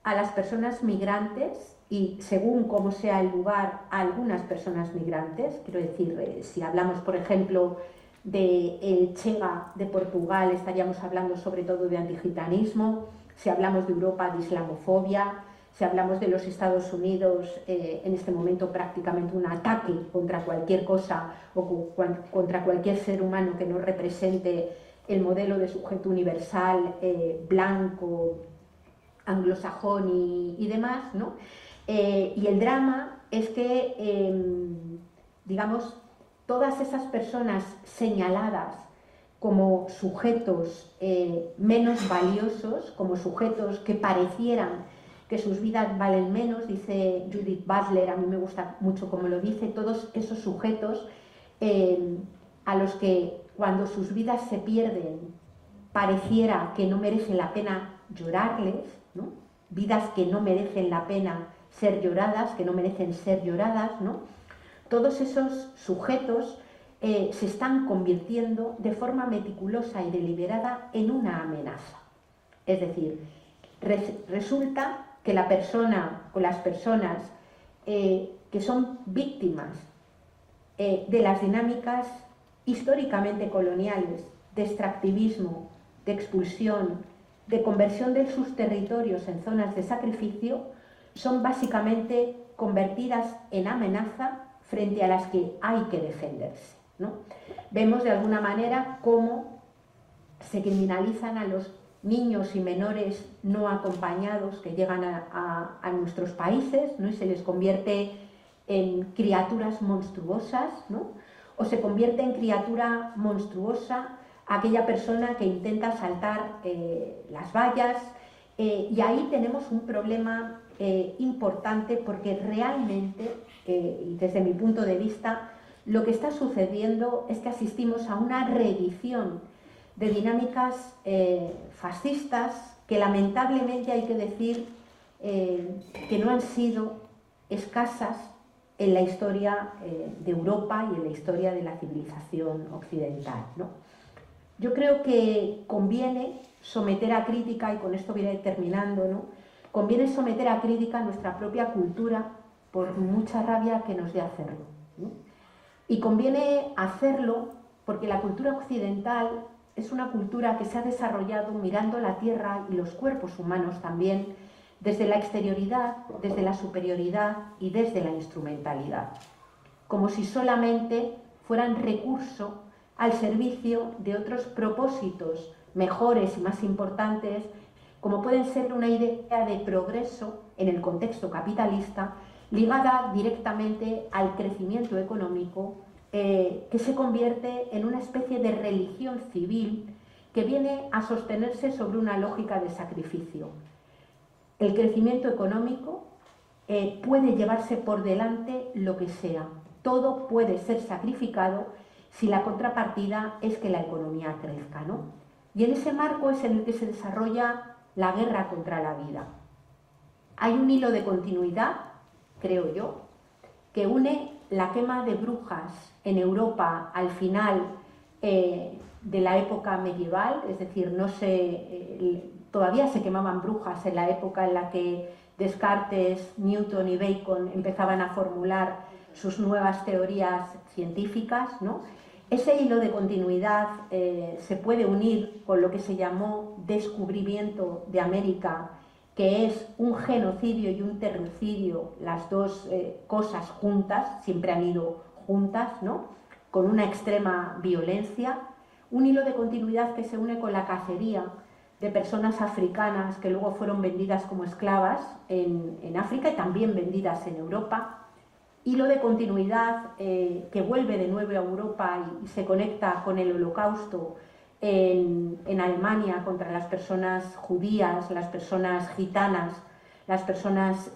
a las personas migrantes y, según cómo sea el lugar, a algunas personas migrantes. Quiero decir, si hablamos, por ejemplo, de el Chega de Portugal, estaríamos hablando sobre todo de antigitanismo. Si hablamos de Europa, de islamofobia. Si hablamos de los Estados Unidos, en este momento prácticamente un ataque contra cualquier cosa o contra cualquier ser humano que no represente el modelo de sujeto universal, blanco, anglosajón y demás, ¿no? Y el drama es que, digamos, todas esas personas señaladas como sujetos menos valiosos, como sujetos que parecieran que sus vidas valen menos, dice Judith Butler, a mí me gusta mucho como lo dice, todos esos sujetos a los que cuando sus vidas se pierden pareciera que no merece la pena llorarles, ¿no? Vidas que no merecen la pena ser lloradas, que no merecen ser lloradas, ¿no? Todos esos sujetos se están convirtiendo de forma meticulosa y deliberada en una amenaza. Es decir, resulta que la persona o las personas que son víctimas de las dinámicas históricamente coloniales, de extractivismo, de expulsión, de conversión de sus territorios en zonas de sacrificio, son básicamente convertidas en amenaza frente a las que hay que defenderse, ¿no? Vemos de alguna manera cómo se criminalizan a los niños y menores no acompañados que llegan a nuestros países, ¿no? Y se les convierte en criaturas monstruosas, ¿no? O se convierte en criatura monstruosa aquella persona que intenta saltar las vallas, y ahí tenemos un problema importante porque realmente, y desde mi punto de vista, lo que está sucediendo es que asistimos a una reedición de dinámicas fascistas que lamentablemente hay que decir que no han sido escasas en la historia de Europa y en la historia de la civilización occidental, ¿no? Yo creo que conviene someter a crítica, y con esto voy a ir terminando, ¿no? Conviene someter a crítica nuestra propia cultura por mucha rabia que nos dé hacerlo, ¿no? Y conviene hacerlo porque la cultura occidental es una cultura que se ha desarrollado mirando la tierra y los cuerpos humanos también desde la exterioridad, desde la superioridad y desde la instrumentalidad, como si solamente fueran recurso al servicio de otros propósitos mejores y más importantes, como pueden ser una idea de progreso en el contexto capitalista ligada directamente al crecimiento económico, que se convierte en una especie de religión civil que viene a sostenerse sobre una lógica de sacrificio. El crecimiento económico puede llevarse por delante lo que sea, todo puede ser sacrificado si la contrapartida es que la economía crezca, ¿no? Y en ese marco es en el que se desarrolla la guerra contra la vida. Hay un hilo de continuidad, creo yo, que une la quema de brujas en Europa al final de la época medieval, es decir, todavía se quemaban brujas en la época en la que Descartes, Newton y Bacon empezaban a formular sus nuevas teorías científicas, ¿no? Ese hilo de continuidad se puede unir con lo que se llamó descubrimiento de América, que es un genocidio y un terroricidio, las dos cosas juntas, siempre han ido juntas, ¿no? Con una extrema violencia. Un hilo de continuidad que se une con la cacería de personas africanas que luego fueron vendidas como esclavas en África y también vendidas en Europa. Hilo de continuidad que vuelve de nuevo a Europa y se conecta con el Holocausto en Alemania contra las personas judías, las personas gitanas, las personas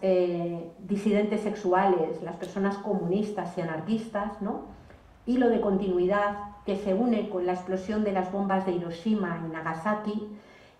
disidentes sexuales, las personas comunistas y anarquistas, ¿no? Hilo de continuidad que se une con la explosión de las bombas de Hiroshima y Nagasaki,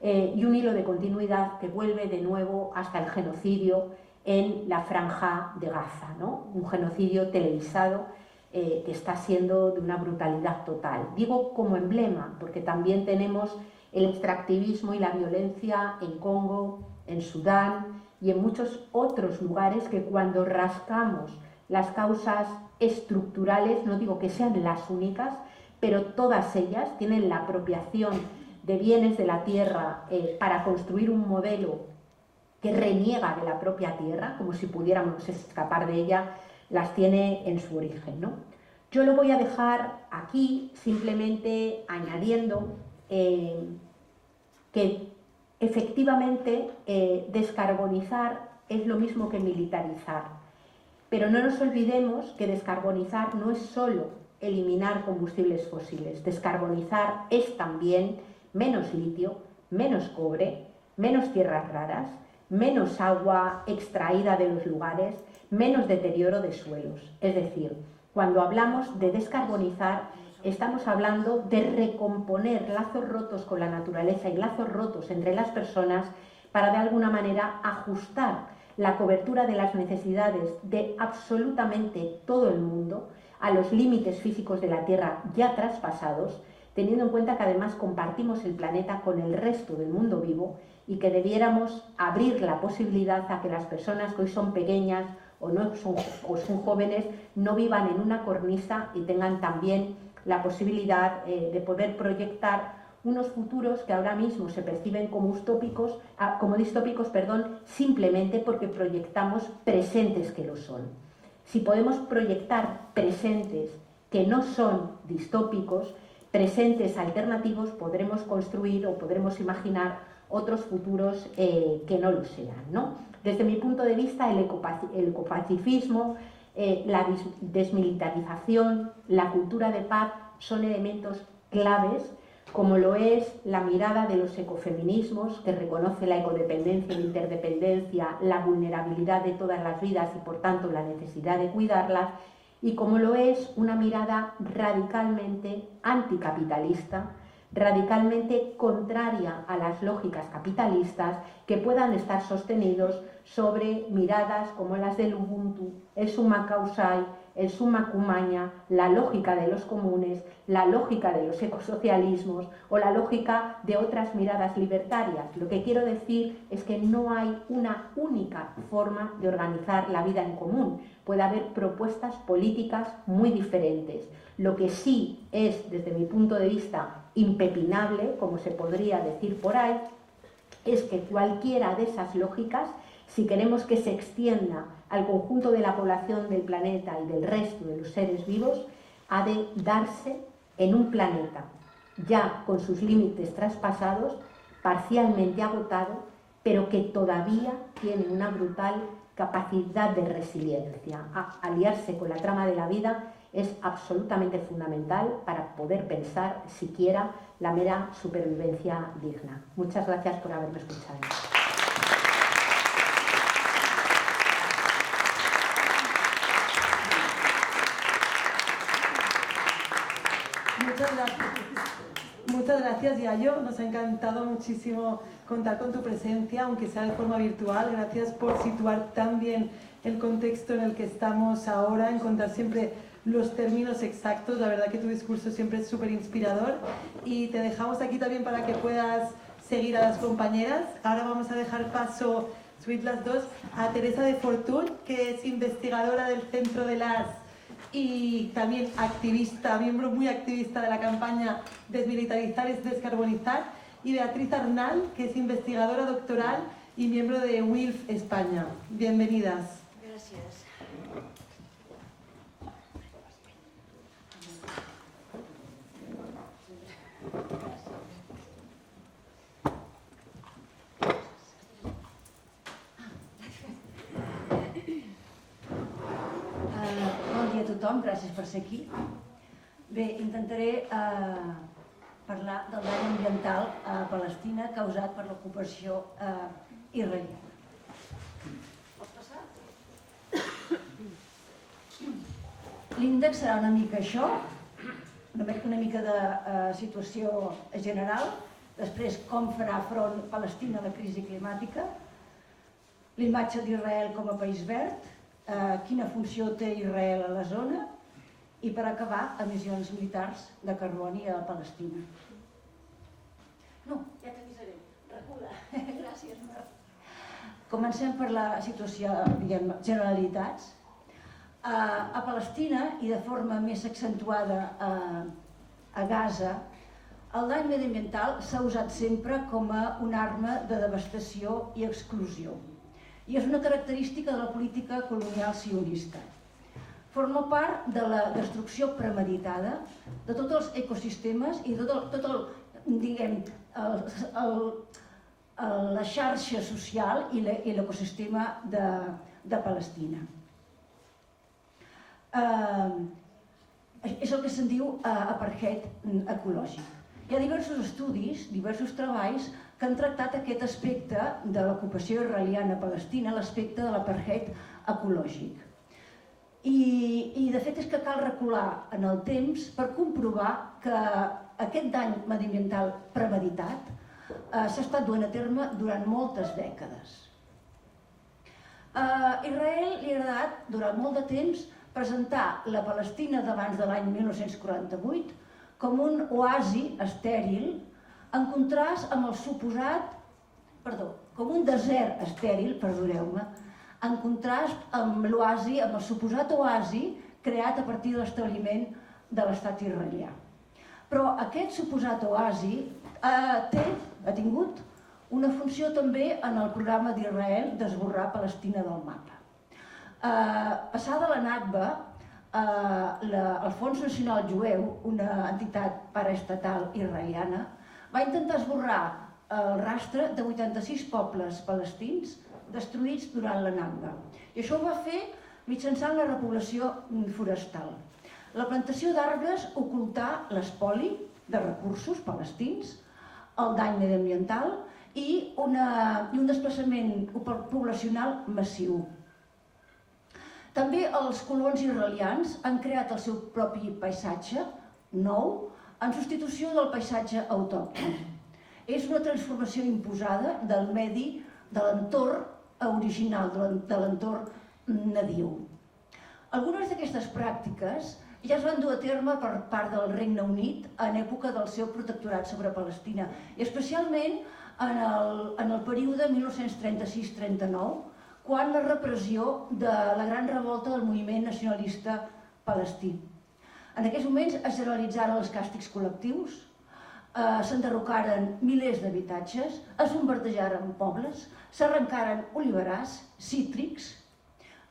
y un hilo de continuidad que vuelve de nuevo hasta el genocidio en la Franja de Gaza, ¿no? Un genocidio televisado que está siendo de una brutalidad total. Digo como emblema, porque también tenemos el extractivismo y la violencia en Congo, en Sudán y en muchos otros lugares que cuando rascamos las causas estructurales, no digo que sean las únicas, pero todas ellas tienen la apropiación de bienes de la tierra para construir un modelo que reniega de la propia tierra, como si pudiéramos escapar de ella, las tiene en su origen, ¿no? Yo lo voy a dejar aquí simplemente añadiendo que efectivamente descarbonizar es lo mismo que militarizar, pero no nos olvidemos que descarbonizar no es solo eliminar combustibles fósiles, descarbonizar es también menos litio, menos cobre, menos tierras raras, menos agua extraída de los lugares, menos deterioro de suelos. Es decir, cuando hablamos de descarbonizar, estamos hablando de recomponer lazos rotos con la naturaleza y lazos rotos entre las personas para de alguna manera ajustar la cobertura de las necesidades de absolutamente todo el mundo a los límites físicos de la Tierra ya traspasados, teniendo en cuenta que además compartimos el planeta con el resto del mundo vivo y que debiéramos abrir la posibilidad a que las personas que hoy son pequeñas o son jóvenes no vivan en una cornisa y tengan también la posibilidad de poder proyectar unos futuros que ahora mismo se perciben como distópicos, simplemente porque proyectamos presentes que lo son. Si podemos proyectar presentes que no son distópicos, presentes alternativos, podremos construir o podremos imaginar otros futuros que no lo sean, ¿no? Desde mi punto de vista, el ecopacifismo, la desmilitarización, la cultura de paz son elementos claves, como lo es la mirada de los ecofeminismos, que reconoce la ecodependencia, la interdependencia, la vulnerabilidad de todas las vidas y por tanto la necesidad de cuidarlas, y como lo es una mirada radicalmente anticapitalista, radicalmente contraria a las lógicas capitalistas que puedan estar sostenidos sobre miradas como las del Ubuntu, el summa causai, el summa cumaña, la lógica de los comunes, la lógica de los ecosocialismos o la lógica de otras miradas libertarias. Lo que quiero decir es que no hay una única forma de organizar la vida en común. Puede haber propuestas políticas muy diferentes. Lo que sí es, desde mi punto de vista, impepinable, como se podría decir por ahí, es que cualquiera de esas lógicas, si queremos que se extienda al conjunto de la población del planeta y del resto de los seres vivos, ha de darse en un planeta ya con sus límites traspasados, parcialmente agotado, pero que todavía tiene una brutal capacidad de resiliencia. Aliarse con la trama de la vida es absolutamente fundamental para poder pensar siquiera la mera supervivencia digna. Muchas gracias por haberme escuchado. Muchas gracias, Yayo. Nos ha encantado muchísimo contar con tu presencia, aunque sea de forma virtual. Gracias por situar tan bien el contexto en el que estamos ahora, encontrar siempre los términos exactos. La verdad que tu discurso siempre es súper inspirador. Y te dejamos aquí también para que puedas seguir a las compañeras. Ahora vamos a dejar paso, subid las dos, a Teresa de Fortún, que es investigadora del Centro de las y también activista, miembro muy activista de la campaña Desmilitarizar es Descarbonizar, y Beatriz Arnal, que es investigadora doctoral y miembro de WILF España. Bienvenidas. Gracias. Bon dia a tothom, gràcies per ser aquí. Bé, intentaré parlar del dany ambiental a Palestina causat per l'ocupació israeliana. Pots passar? L'índex serà una mica això, una mica de situació general, després com farà front Palestina a la crisi climàtica, l'imatge d'Israel com a país verd, quina funció té Israel a la zona i, per acabar, emissions militars de carboni a Palestina. No, ja t'avisaré. Recula. Gràcies, Marc. Comencem per la situació, diguem, generalitats. A Palestina, i de forma més accentuada a Gaza, el dany mediambiental s'ha usat sempre com a una arma de devastació i exclusió. i és una característica de la política colonial sionista. Forma part de la destrucció premeditada de tots els ecosistemes i de tot el, diguem, la xarxa social i l'ecosistema de Palestina. És el que se'n diu apartheid ecològic. Hi ha diversos estudis, diversos treballs que han tractat aquest aspecte de l'ocupació israeliana a Palestina, l'aspecte de l'apartheid ecològic. I de fet és que cal recular en el temps per comprovar que aquest dany mediambiental premeditat s'ha estat duent a terme durant moltes dècades. A Israel li ha agradat durant molt de temps presentar la Palestina d'abans de l'any 1948 com un oasi estèril, en contrast amb el suposat, com un desert estèril, perdoneu-me, en contrast amb l'oasi, amb el suposat oasi creat a partir de l'establiment de l'estat israelià. Però aquest suposat oasi ha tingut una funció també en el programa d'Israel d'esborrar Palestina del mapa. Passada la Nakba, el Fons Nacional Jueu, una entitat paraestatal israeliana, va intentar esborrar el rastre de 86 pobles palestins destruïts durant la Nakba. I això ho va fer mitjançant la repoblació forestal. La plantació d'arbres ocultà l'espoli de recursos palestins, el dany mediambiental i un desplaçament poblacional massiu. També els colons israelians han creat el seu propi paisatge nou en substitució del paisatge autòcton. És una transformació imposada del medi de l'entorn original, de l'entorn nadiu. Algunes d'aquestes pràctiques ja es van dur a terme per part del Regne Unit en època del seu protectorat sobre Palestina, i especialment en el període 1936-39, quan la repressió de la gran revolta del moviment nacionalista palestí. En aquests moments es generalitzaren els càstigs col·lectius, s'enderrocaren milers d'habitatges, es bombardejaren pobles, s'arrencaren oliverars, cítrics,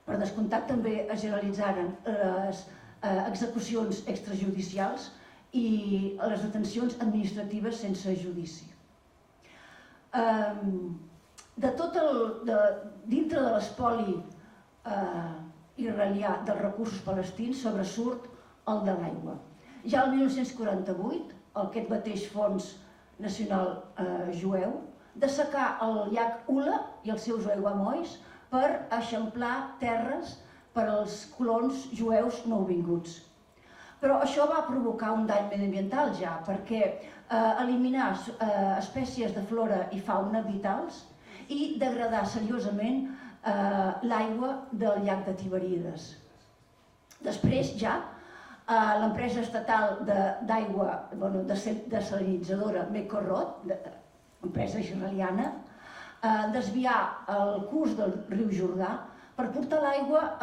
per descomptat també es generalitzaren les execucions extrajudicials i les detencions administratives sense judici. Dintre de l'espoli israelià dels recursos palestins sobresurt el de l'aigua. Ja el 1948, aquest mateix Fons Nacional Jueu dessecar el llac Ula i els seus aiguamolls per eixamplar terres per als colons jueus nouvinguts. Però això va provocar un dany mediambiental ja, perquè eliminar espècies de flora i fauna vitals i degradar seriosament l'aigua del llac de Tiberíades. Després ja l'empresa estatal d'aigua desalinitzadora Mekorot, empresa israeliana, desviar el curs del riu Jordà per portar l'aigua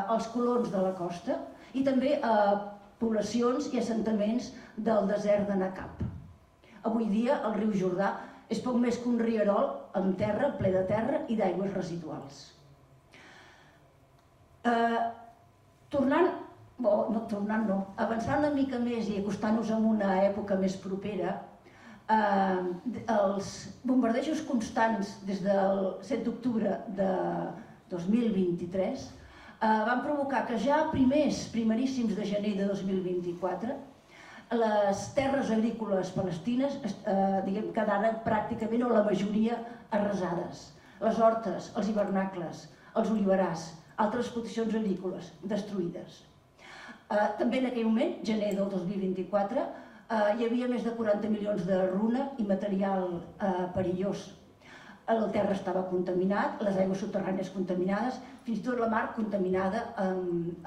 als colons de la costa i també a poblacions i assentaments del desert de Nakab. Avui dia el riu Jordà és poc més que un rierol amb terra, ple de terra i d'aigües residuals. Avançant una mica més i acostant-nos a una època més propera, els bombardejos constants des del 7 d'octubre de 2023 van provocar que ja primeríssims de gener de 2024 les terres agrícoles palestines quedaren pràcticament o la majoria arrasades. Les hortes, els hivernacles, els oliverars, altres explotacions agrícoles destruïdes. També en aquell moment, gener del 2024, hi havia més de 40 milions de runa i material perillós. La terra estava contaminat, les aigües subterrànies contaminades, fins i tot la mar contaminada amb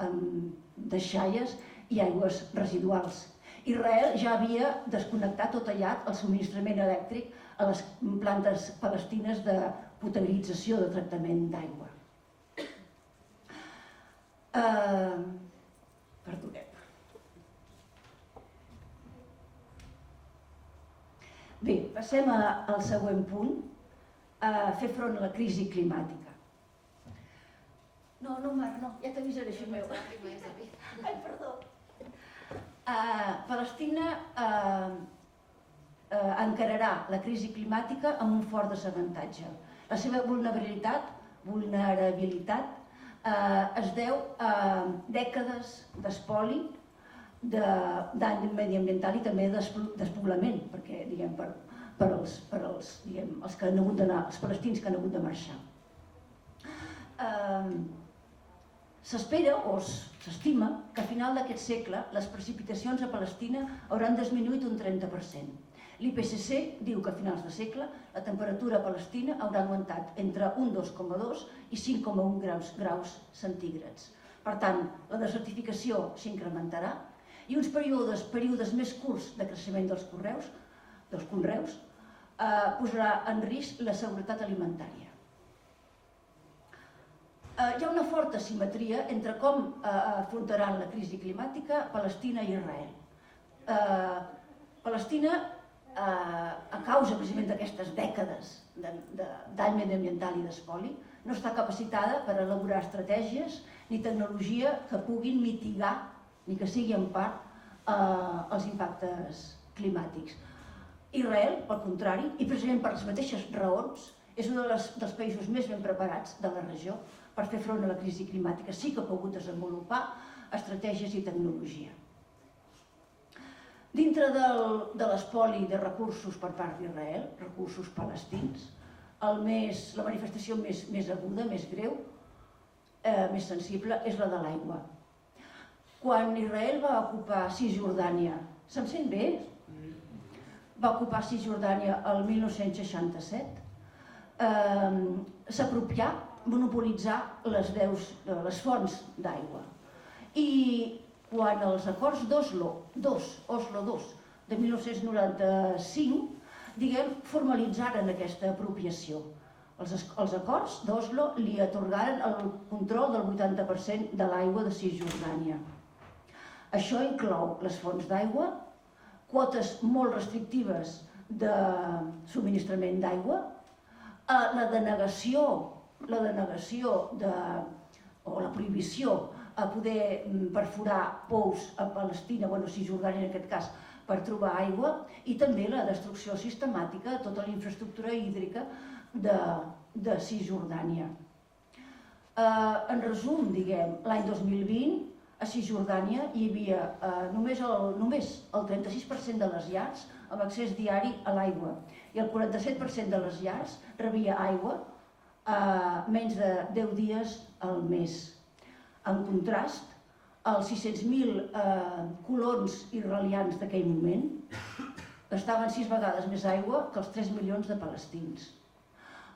deixalles i aigües residuals. Israel ja havia desconnectat o tallat el subministrament elèctric a les plantes palestines de potabilització de tractament d'aigua. Perdoneu. Bé, passem al següent punt, fer front a la crisi climàtica. Marc, no, ja t'avisaré, fill meu. Ai, perdó. Palestina encararà la crisi climàtica amb un fort desavantatge. La seva vulnerabilitat es deu a dècades d'espoli, de dany mediambiental i també de despoblament, perquè, diguem, per als palestins que han hagut de marxar. S'espera o s'estima que a final d'aquest segle les precipitacions a Palestina hauran disminuït un 30%. L'IPCC diu que a finals de segle la temperatura a Palestina haurà augmentat entre un 2,2 i 5,1 graus centígrads. Per tant, la desertificació s'incrementarà i uns períodes més curts de creixement dels conreus posarà en risc la seguretat alimentària. Hi ha una forta simetria entre com afrontaran la crisi climàtica Palestina i Israel. Palestina, a causa precisament d'aquestes dècades de dany mediambiental i d'espoli, no està capacitada per elaborar estratègies ni tecnologia que puguin mitigar, ni que sigui en part, els impactes climàtics. Israel, pel contrari, i precisament per les mateixes raons, és un dels països més ben preparats de la regió per fer front a la crisi climàtica. Sí que ha pogut desenvolupar estratègies i tecnologia. Dintre de l'espoli de recursos per part d'Israel, recursos palestins, la manifestació més aguda, més greu, més sensible, és la de l'aigua. Quan Israel va ocupar Cisjordània, se'm sent bé? Va ocupar Cisjordània el 1967, s'apropià, monopolitzar les fonts d'aigua. I quan els acords d'Oslo II de 1995, formalitzaren aquesta apropiació. Els acords d'Oslo li atorgaren el control del 80% de l'aigua de Cisjordània. Això inclou les fonts d'aigua, quotes molt restrictives de subministrament d'aigua, la denegació o la prohibició a poder perforar pous a Palestina, a Cisjordània en aquest cas, per trobar aigua, i també la destrucció sistemàtica de tota la infraestructura hídrica de Cisjordània. En resum, l'any 2020, a Cisjordània hi havia només el 36% de les llars amb accés diari a l'aigua i el 47% de les llars rebia aigua menys de 10 dies al mes. En contrast, els 600.000 colons israelians d'aquell moment gastaven 6 vegades més aigua que els 3 milions de palestins.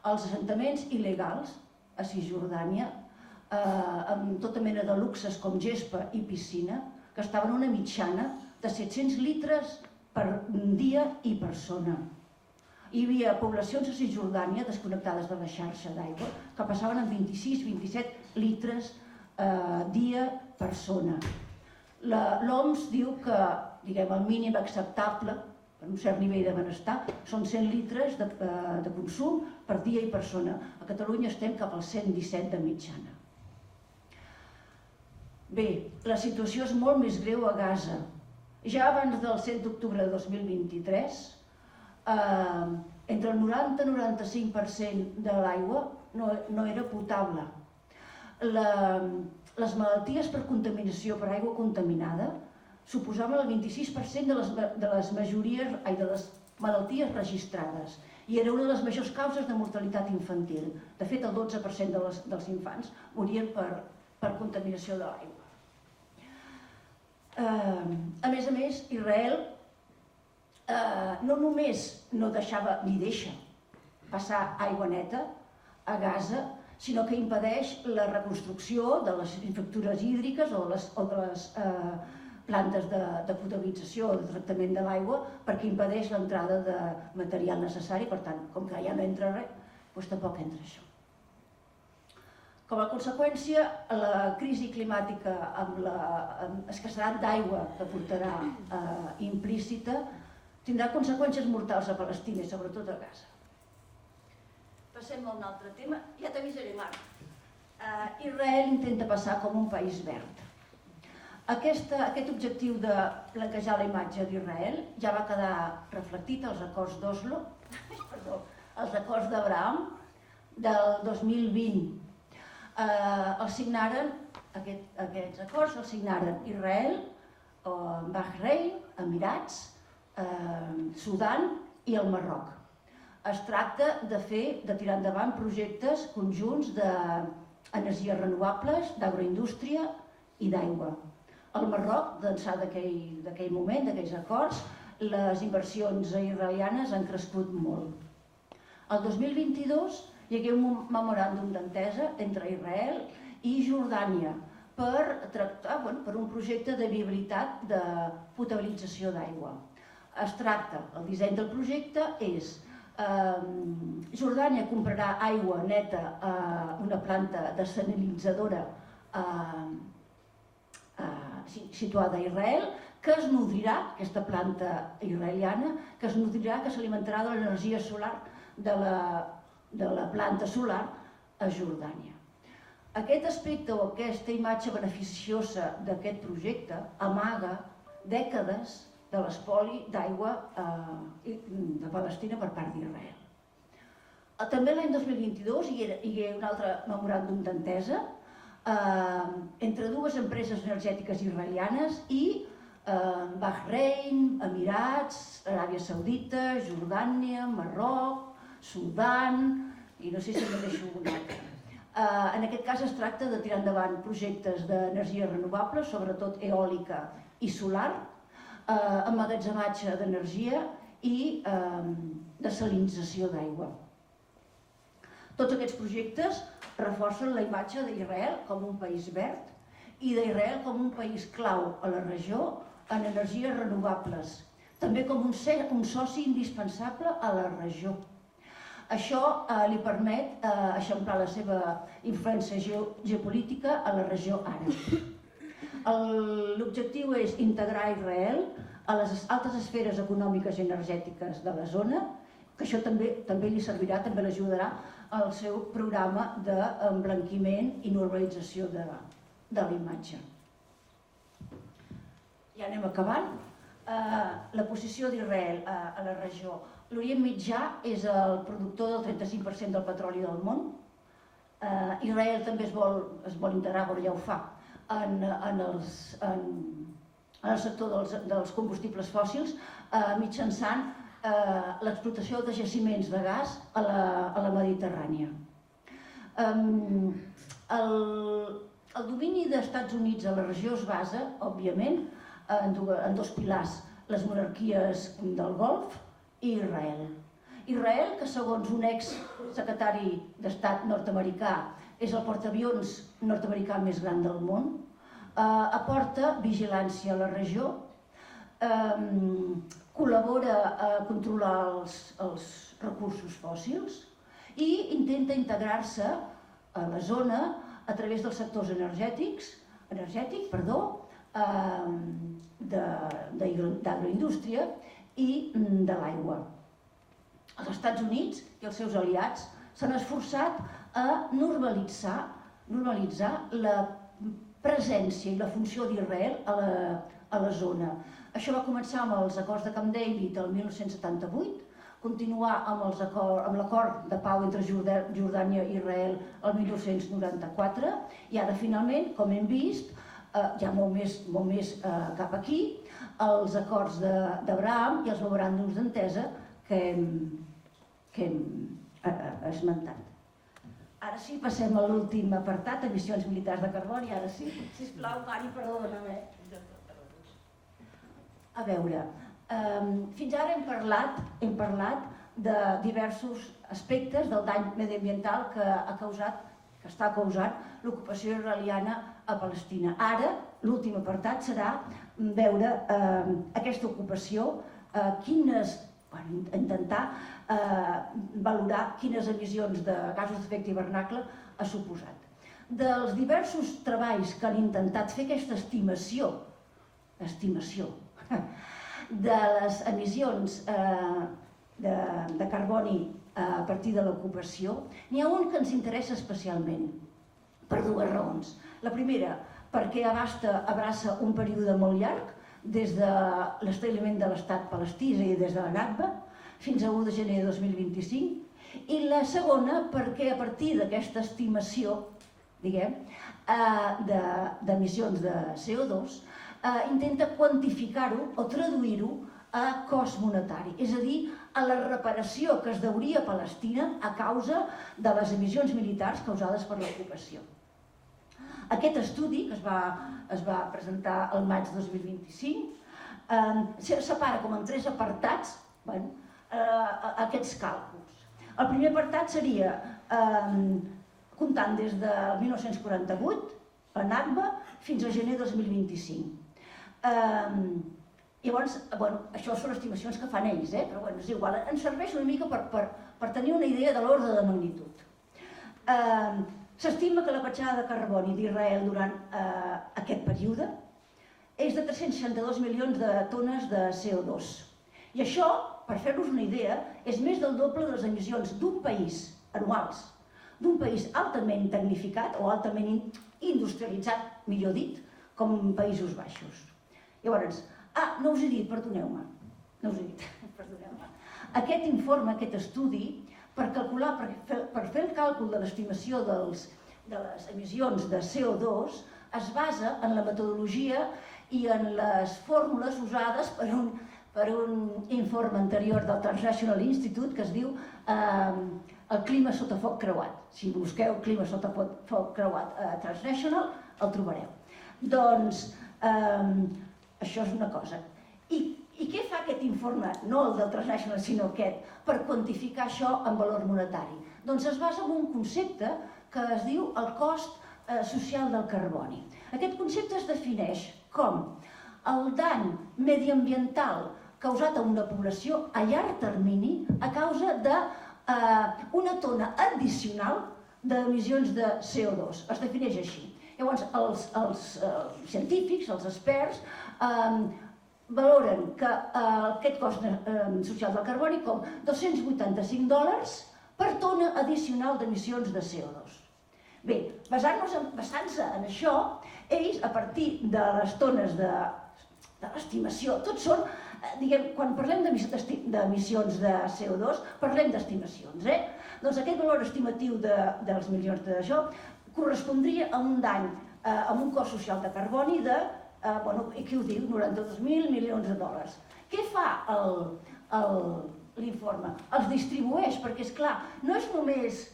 Els assentaments il·legals a Cisjordània, amb tota mena de luxes com gespa i piscina, gastaven una mitjana de 700 litres per dia i persona. Hi havia poblacions a Cisjordània desconnectades de la xarxa d'aigua que passaven amb 26-27 litres dia persona. L'OMS diu que el mínim acceptable per un cert nivell de benestar són 100 litres de consum per dia i persona. A Catalunya estem cap als 117 de mitjana. Bé, la situació és molt més greu a Gaza. Ja abans del 7 d'octubre de 2023, entre el 90 i el 95% de l'aigua no era potable. Les malalties per contaminació per aigua contaminada suposaven el 26% de les malalties registrades i era una de les majors causes de mortalitat infantil. De fet, el 12% dels infants morien per contaminació de l'aigua. A més, Israel no només no deixava ni deixa passar aigua neta a Gaza, sinó que impedeix la reconstrucció de les infraestructures hídriques o de les plantes de potabilització o de tractament de l'aigua, perquè impedeix l'entrada de material necessari. Per tant, com que ja no entra res, doncs tampoc entra això. Com a conseqüència, la crisi climàtica amb l'escassedat d'aigua que portarà implícita tindrà conseqüències mortals a Palestina i sobretot a Gaza. Passem a un altre tema. Ja t'avisaré, Marc. Israel intenta passar com un país verd. Aquest objectiu de blanquejar la imatge d'Israel ja va quedar reflectit als acords d'Oslo, als acords d'Abraham del 2020. Aquests acords els signaren Israel, Bahrein, Emirats, Sudan i el Marroc. Es tracta de tirar endavant projectes conjunts d'energies renovables, d'agroindústria i d'aigua. Al Marroc, d'ençà d'aquell moment, d'aquells acords, les inversions israelianes han crescut molt. El 2022 hi hagué un memoràndum d'entesa entre Israel i Jordània per un projecte de viabilitat de potabilització d'aigua. Es tracta, el disseny del projecte és Jordània comprarà aigua neta a una planta dessalinitzadora situada a Israel, que es nodrirà, aquesta planta israeliana, que s'alimentarà de l'energia solar de la planta solar a Jordània. Aquest aspecte o aquesta imatge beneficiosa d'aquest projecte amaga dècades de l'espoli d'aigua de Palestina per part d'Israel. També l'any 2022 hi hagué un altre memoràndum d'entesa entre dues empreses energètiques israelianes i Bahrein, Emirats, Aràbia Saudita, Jordània, Marroc, Sudan i no sé si me deixo un altre. En aquest cas es tracta de tirar endavant projectes d'energia renovable, sobretot eòlica i solar, emmagatzematge d'energia i dessalinització d'aigua. Tots aquests projectes reforcen la imatge d'Israel com un país verd i d'Israel com un país clau a la regió en energies renovables, també com un soci indispensable a la regió. Això li permet eixamplar la seva influència geopolítica a la regió àrab. L'objectiu és integrar Israel a les altres esferes econòmiques i energètiques de la zona, que això també li servirà, també l'ajudarà al seu programa d'emblanquiment i normalització de la imatge. Ja anem acabant. La posició d'Israel a la regió. L'Orient Mitjà és el productor del 35% del petroli del món. Israel també es vol integrar, però ja ho fa, en el sector dels combustibles fòssils mitjançant l'explotació de jaciments de gas a la Mediterrània. El domini dels Estats Units a la regió es basa, òbviament, en dos pilars, les monarquies del Golf i Israel. Israel, que segons un ex-secretari d'Estat nord-americà és el portaavions nord-americà més gran del món, aporta vigilància a la regió, col·labora a controlar els recursos fòssils i intenta integrar-se a la zona a través dels sectors energètics, d'agroindústria i de l'aigua. Els Estats Units i els seus aliats s'han esforçat a normalitzar la presència i la funció d'Israel a la zona. Això va començar amb els acords de Camp David el 1978, continuar amb l'acord de pau entre Jordània i Israel el 1994 i ara finalment, com hem vist, ja molt més cap aquí, els acords d'Abraham i els memoràndums d'entesa que hem esmentat. Ara sí, passem a l'últim apartat, emissions militars de carboni. Ara sí, sisplau, Mari, perdona'm. A veure, fins ara hem parlat de diversos aspectes del dany mediambiental que està causant l'ocupació israeliana a Palestina. Ara, l'últim apartat serà veure aquesta ocupació, intentar valorar quines emissions de gasos d'efecte hivernacle ha suposat. Dels diversos treballs que han intentat fer aquesta estimació de les emissions de carboni a partir de l'ocupació, n'hi ha un que ens interessa especialment, per dues raons. La primera, perquè abraça un període molt llarg, des de l'establiment de l'estat palestí, és a dir, des de la Nakba, fins a 1 de gener de 2025, i la segona, perquè a partir d'aquesta estimació, diguem, d'emissions de CO2, intenta quantificar-ho o traduir-ho a cost monetari, és a dir, a la reparació que es deuria a Palestina a causa de les emissions militars causades per l'ocupació. Aquest estudi, que es va presentar el maig de 2025, separa com en 3 apartats aquests càlculs. El primer apartat seria, comptant des de 1948, la Nakba, fins a gener de 2025. Llavors, això són estimacions que fan ells, però és igual, ens serveix una mica per tenir una idea de l'ordre de magnitud. S'estima que la petjada de carboni d'Israel durant aquest període és de 362 milions de tones de CO2. I això, per fer-nos una idea, és més del doble de les emissions d'un país anuals, d'un país altament tecnificat o altament industrialitzat, millor dit, com Països Baixos. Llavors, no us he dit, perdoneu-me, perdoneu-me. Aquest informe, aquest estudi, per fer el càlcul de l'estimació de les emissions de CO2, es basa en la metodologia i en les fórmules usades per un informe anterior del Transnational Institute que es diu el clima sota foc creuat. Si busqueu clima sota foc creuat Transnational, el trobareu. Doncs això és una cosa. I què fa aquest informe, no el del Transnational, sinó aquest, per quantificar això en valor monetari? Doncs es basa en un concepte que es diu el cost social del carboni. Aquest concepte es defineix com el dany mediambiental causat a una població a llarg termini a causa d'una tona addicional d'emissions de CO2. Es defineix així. Llavors, els científics, els experts, valoren aquest cost social del carboni com $285 per tona addicional d'emissions de CO2. Bé, basant-se en això, ells, a partir de les tones de l'estimació, tots són, quan parlem d'emissions de CO2, parlem d'estimacions. Doncs aquest valor estimatiu dels milions d'això correspondria a un dany, a un cost social de carboni de, qui ho diu, 92.000 milions de dòlars. Què fa l'informe? Els distribueix, perquè, esclar, no és només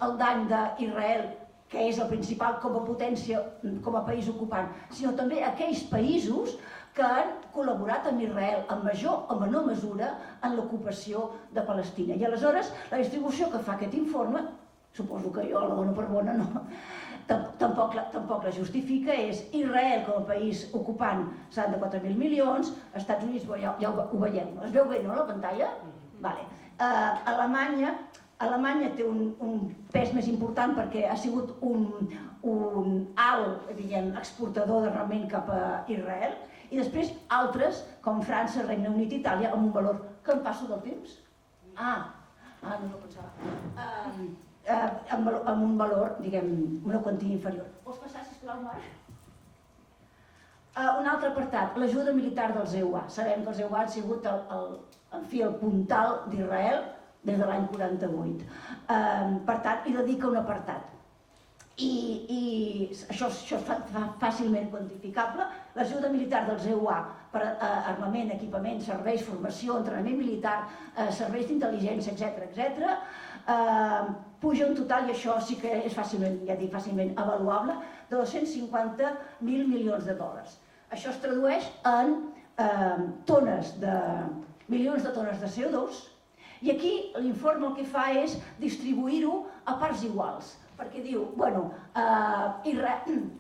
el dany d'Israel, que és el principal com a potència, com a país ocupant, sinó també aquells països que han col·laborat amb Israel en major o menor mesura en l'ocupació de Palestina. I aleshores, la distribució que fa aquest informe, suposo que jo la dono per bona, no, tampoc la justifica, és Israel com a país ocupant 74.000 milions, Estats Units, ja ho veiem, es veu bé, no, a la pantalla? Vale. Alemanya té un pes més important perquè ha sigut un alt, exportador d'armament cap a Israel, i després altres, com França, Regne Unit i Itàlia, amb un valor... Que em passo del temps? No ho pensava. Amb un valor, una quantia inferior. Vols passar, sisplau, Marc? Un altre apartat, l'ajuda militar dels EUA. Sabem que els EUA han sigut el puntal d'Israel des de l'any 48. Per tant, hi dedica un apartat. I això és fàcilment quantificable. L'ajuda militar dels EUA per armament, equipament, serveis, formació, entrenament militar, serveis d'intel·ligència, etc., puja un total, i això sí que és fàcilment avaluable, de 250.000 milions de dòlars. Això es tradueix en milions de tones de CO2, i aquí l'informe el que fa és distribuir-ho a parts iguals, perquè diu,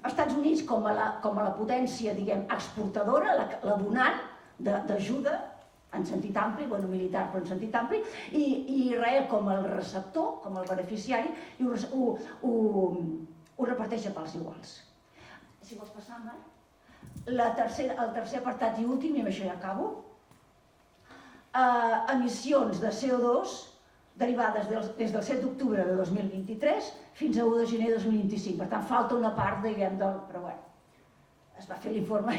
Estats Units com a la potència, exportadora, la donant d'ajuda, en sentit ampli, militar però en sentit ampli, i Israel com el receptor, com el beneficiari, i ho reparteix a parts iguals. Si vols passar, Marc. El tercer apartat i últim, i amb això ja acabo, emissions de CO2 derivades des del 7 d'octubre de 2023 fins a 1 de gener de 2025. Per tant, falta una part, diguem, però bueno, es va fer l'informe.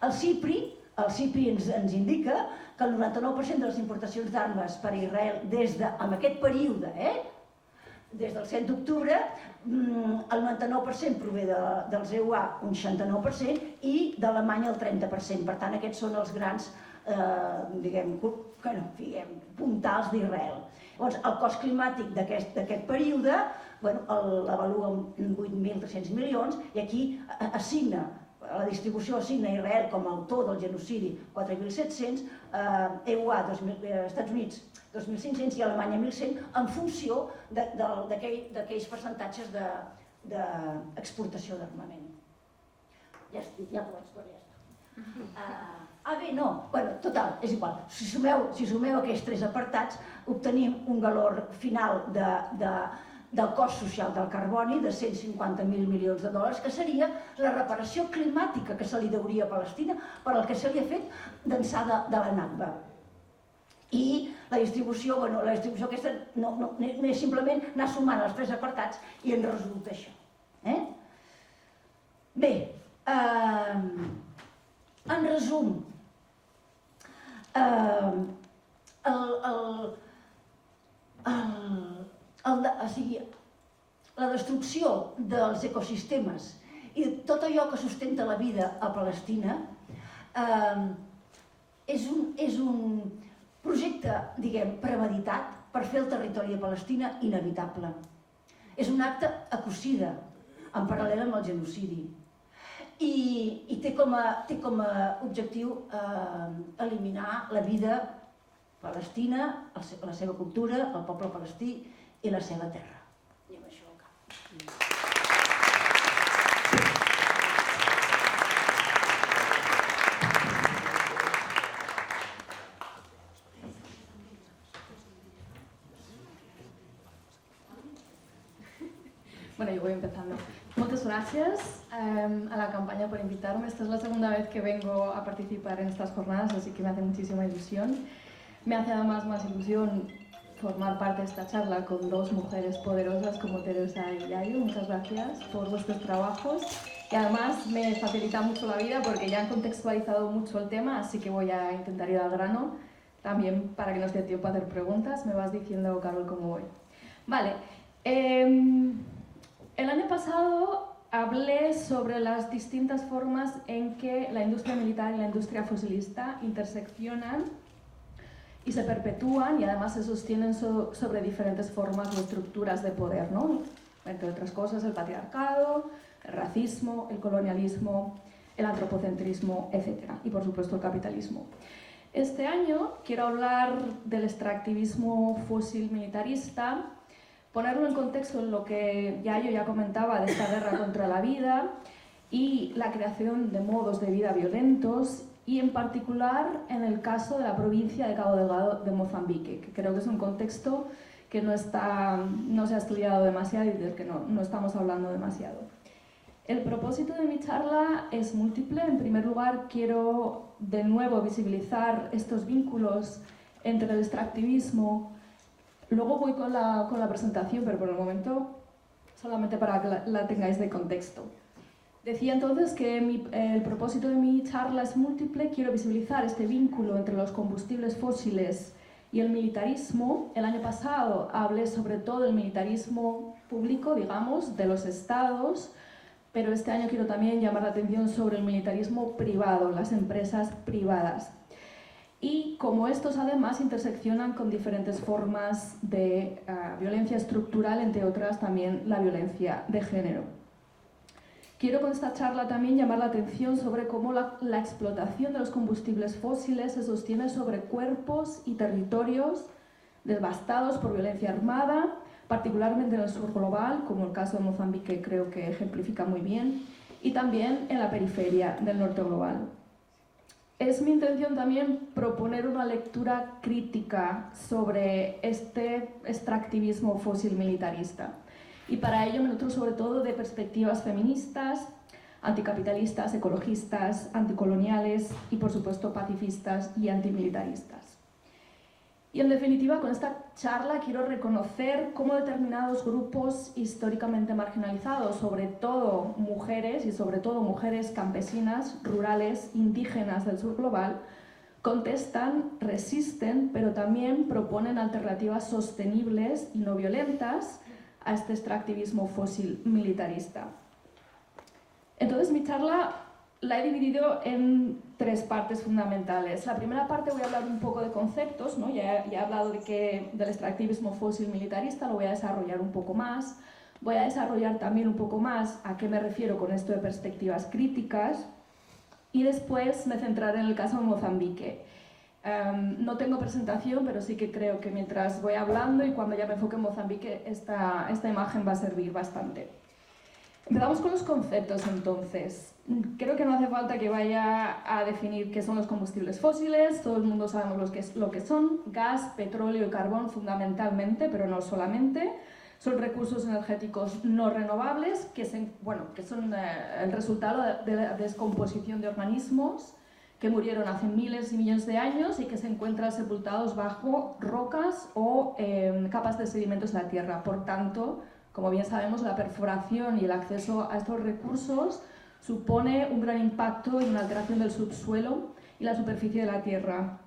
El CIPRI ens indica que el 99% de les importacions d'armes per a Israel en aquest període, des del 7 d'octubre, el 99% prové dels EUA, un 69%, i d'Alemanya el 30%. Per tant, aquests són els grans, diguem, puntals d'Israel. Llavors, el cost climàtic d'aquest període l'avalua en 8.300 milions i aquí la distribució assigna a Israel com a autor del genocidi 4.700, EUA, Estats Units 2.500 i Alemanya 1.100 en funció d'aquells percentatges d'exportació d'armament. Ja pots tornar. Total, és igual. Si sumeu aquests 3 apartats, obtenim un valor final del cost social del carboni de 150.000 milions de dòlars, que seria la reparació climàtica que se li deuria a Palestina per al que se li ha fet d'ençà de la Nakba. I la distribució aquesta no és simplement anar sumant els 3 apartats i en resulta això. Bé, en resum, la destrucció dels ecosistemes i tot allò que sustenta la vida a Palestina és un projecte, diguem, premeditat per fer el territori de Palestina inevitable. És un acte ecocida, en paral·lel amb el genocidi. I té com a objectiu eliminar la vida palestina, la seva cultura, el poble palestí i la seva terra. I amb això acabo. Bueno, yo voy empezando. Muchas gracias a la campaña por invitarme. Esta es la segunda vez que vengo a participar en estas jornadas, así que me hace muchísima ilusión. Me hace además más ilusión formar parte de esta charla con 2 mujeres poderosas como Teresa y Yayo. Muchas gracias por vuestros trabajos y además me facilita mucho la vida porque ya han contextualizado mucho el tema, así que voy a intentar ir al grano también para que nos dé tiempo a hacer preguntas. Me vas diciendo, Carol, cómo voy. Vale. El año pasado hablé sobre las distintas formas en que la industria militar y la industria fosilista interseccionan y se perpetúan y además se sostienen sobre diferentes formas o estructuras de poder, ¿no? Entre otras cosas, el patriarcado, el racismo, el colonialismo, el antropocentrismo, etc. Y por supuesto el capitalismo. Este año quiero hablar del extractivismo fósil militarista, ponerlo en contexto en lo que yo ya comentaba de esta guerra contra la vida y la creación de modos de vida violentos y en particular en el caso de la provincia de Cabo Delgado de Mozambique, que creo que es un contexto que no se ha estudiado demasiado y del que no estamos hablando demasiado. El propósito de mi charla es múltiple. En primer lugar, quiero de nuevo visibilizar estos vínculos entre el extractivismo. Luego voy con la presentación, pero por el momento solamente para que la tengáis de contexto. Decía entonces que el propósito de mi charla es múltiple. Quiero visibilizar este vínculo entre los combustibles fósiles y el militarismo. El año pasado hablé sobre todo del militarismo público, digamos, de los estados, pero este año quiero también llamar la atención sobre el militarismo privado, las empresas privadas. Y como estos además interseccionan con diferentes formas de violencia estructural, entre otras también la violencia de género. Quiero con esta charla también llamar la atención sobre cómo la explotación de los combustibles fósiles se sostiene sobre cuerpos y territorios devastados por violencia armada, particularmente en el sur global, como el caso de Mozambique creo que ejemplifica muy bien, y también en la periferia del norte global. Es mi intención también proponer una lectura crítica sobre este extractivismo fósil militarista. Y para ello me nutro sobre todo de perspectivas feministas, anticapitalistas, ecologistas, anticoloniales y por supuesto pacifistas y antimilitaristas. Y en definitiva, con esta charla quiero reconocer cómo determinados grupos históricamente marginalizados, sobre todo mujeres y sobre todo mujeres campesinas, rurales, indígenas del sur global, contestan, resisten, pero también proponen alternativas sostenibles y no violentas a este extractivismo fósil militarista. Entonces mi charla la he dividido en 3 partes fundamentales. La primera parte voy a hablar un poco de conceptos, ¿no? Ya he hablado del extractivismo fósil militarista, lo voy a desarrollar un poco más. Voy a desarrollar también un poco más a qué me refiero con esto de perspectivas críticas. Y después me centraré en el caso de Mozambique. No tengo presentación, pero sí que creo que mientras voy hablando y cuando ya me enfoque en Mozambique, esta imagen va a servir bastante. Empezamos con los conceptos, entonces. Creo que no hace falta que vaya a definir qué son los combustibles fósiles, todo el mundo sabemos lo que son: gas, petróleo y carbón fundamentalmente, pero no solamente. Son recursos energéticos no renovables que son el resultado de la descomposición de organismos que murieron hace miles y millones de años y que se encuentran sepultados bajo rocas o capas de sedimentos en la tierra. Por tanto, como bien sabemos, la perforación y el acceso a estos recursos supone un gran impacto y una alteración del subsuelo y la superficie de la tierra.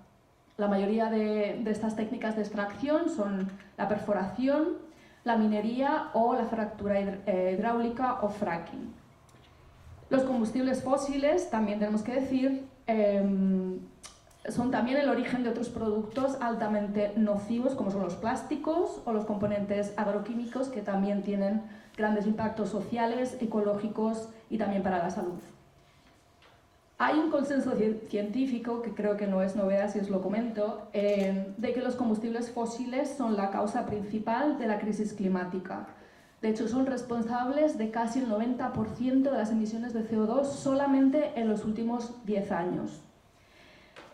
La mayoría de estas técnicas de extracción son la perforación, la minería o la fractura hidráulica o fracking. Los combustibles fósiles, también tenemos que decir, son también el origen de otros productos altamente nocivos, como son los plásticos o los componentes agroquímicos, que también tienen grandes impactos sociales, ecológicos y también para la salud. Hay un consenso científico, que creo que no es novedad si os lo comento, de que los combustibles fósiles son la causa principal de la crisis climática. De hecho, son responsables de casi el 90% de las emisiones de CO2 solamente en los últimos 10 años.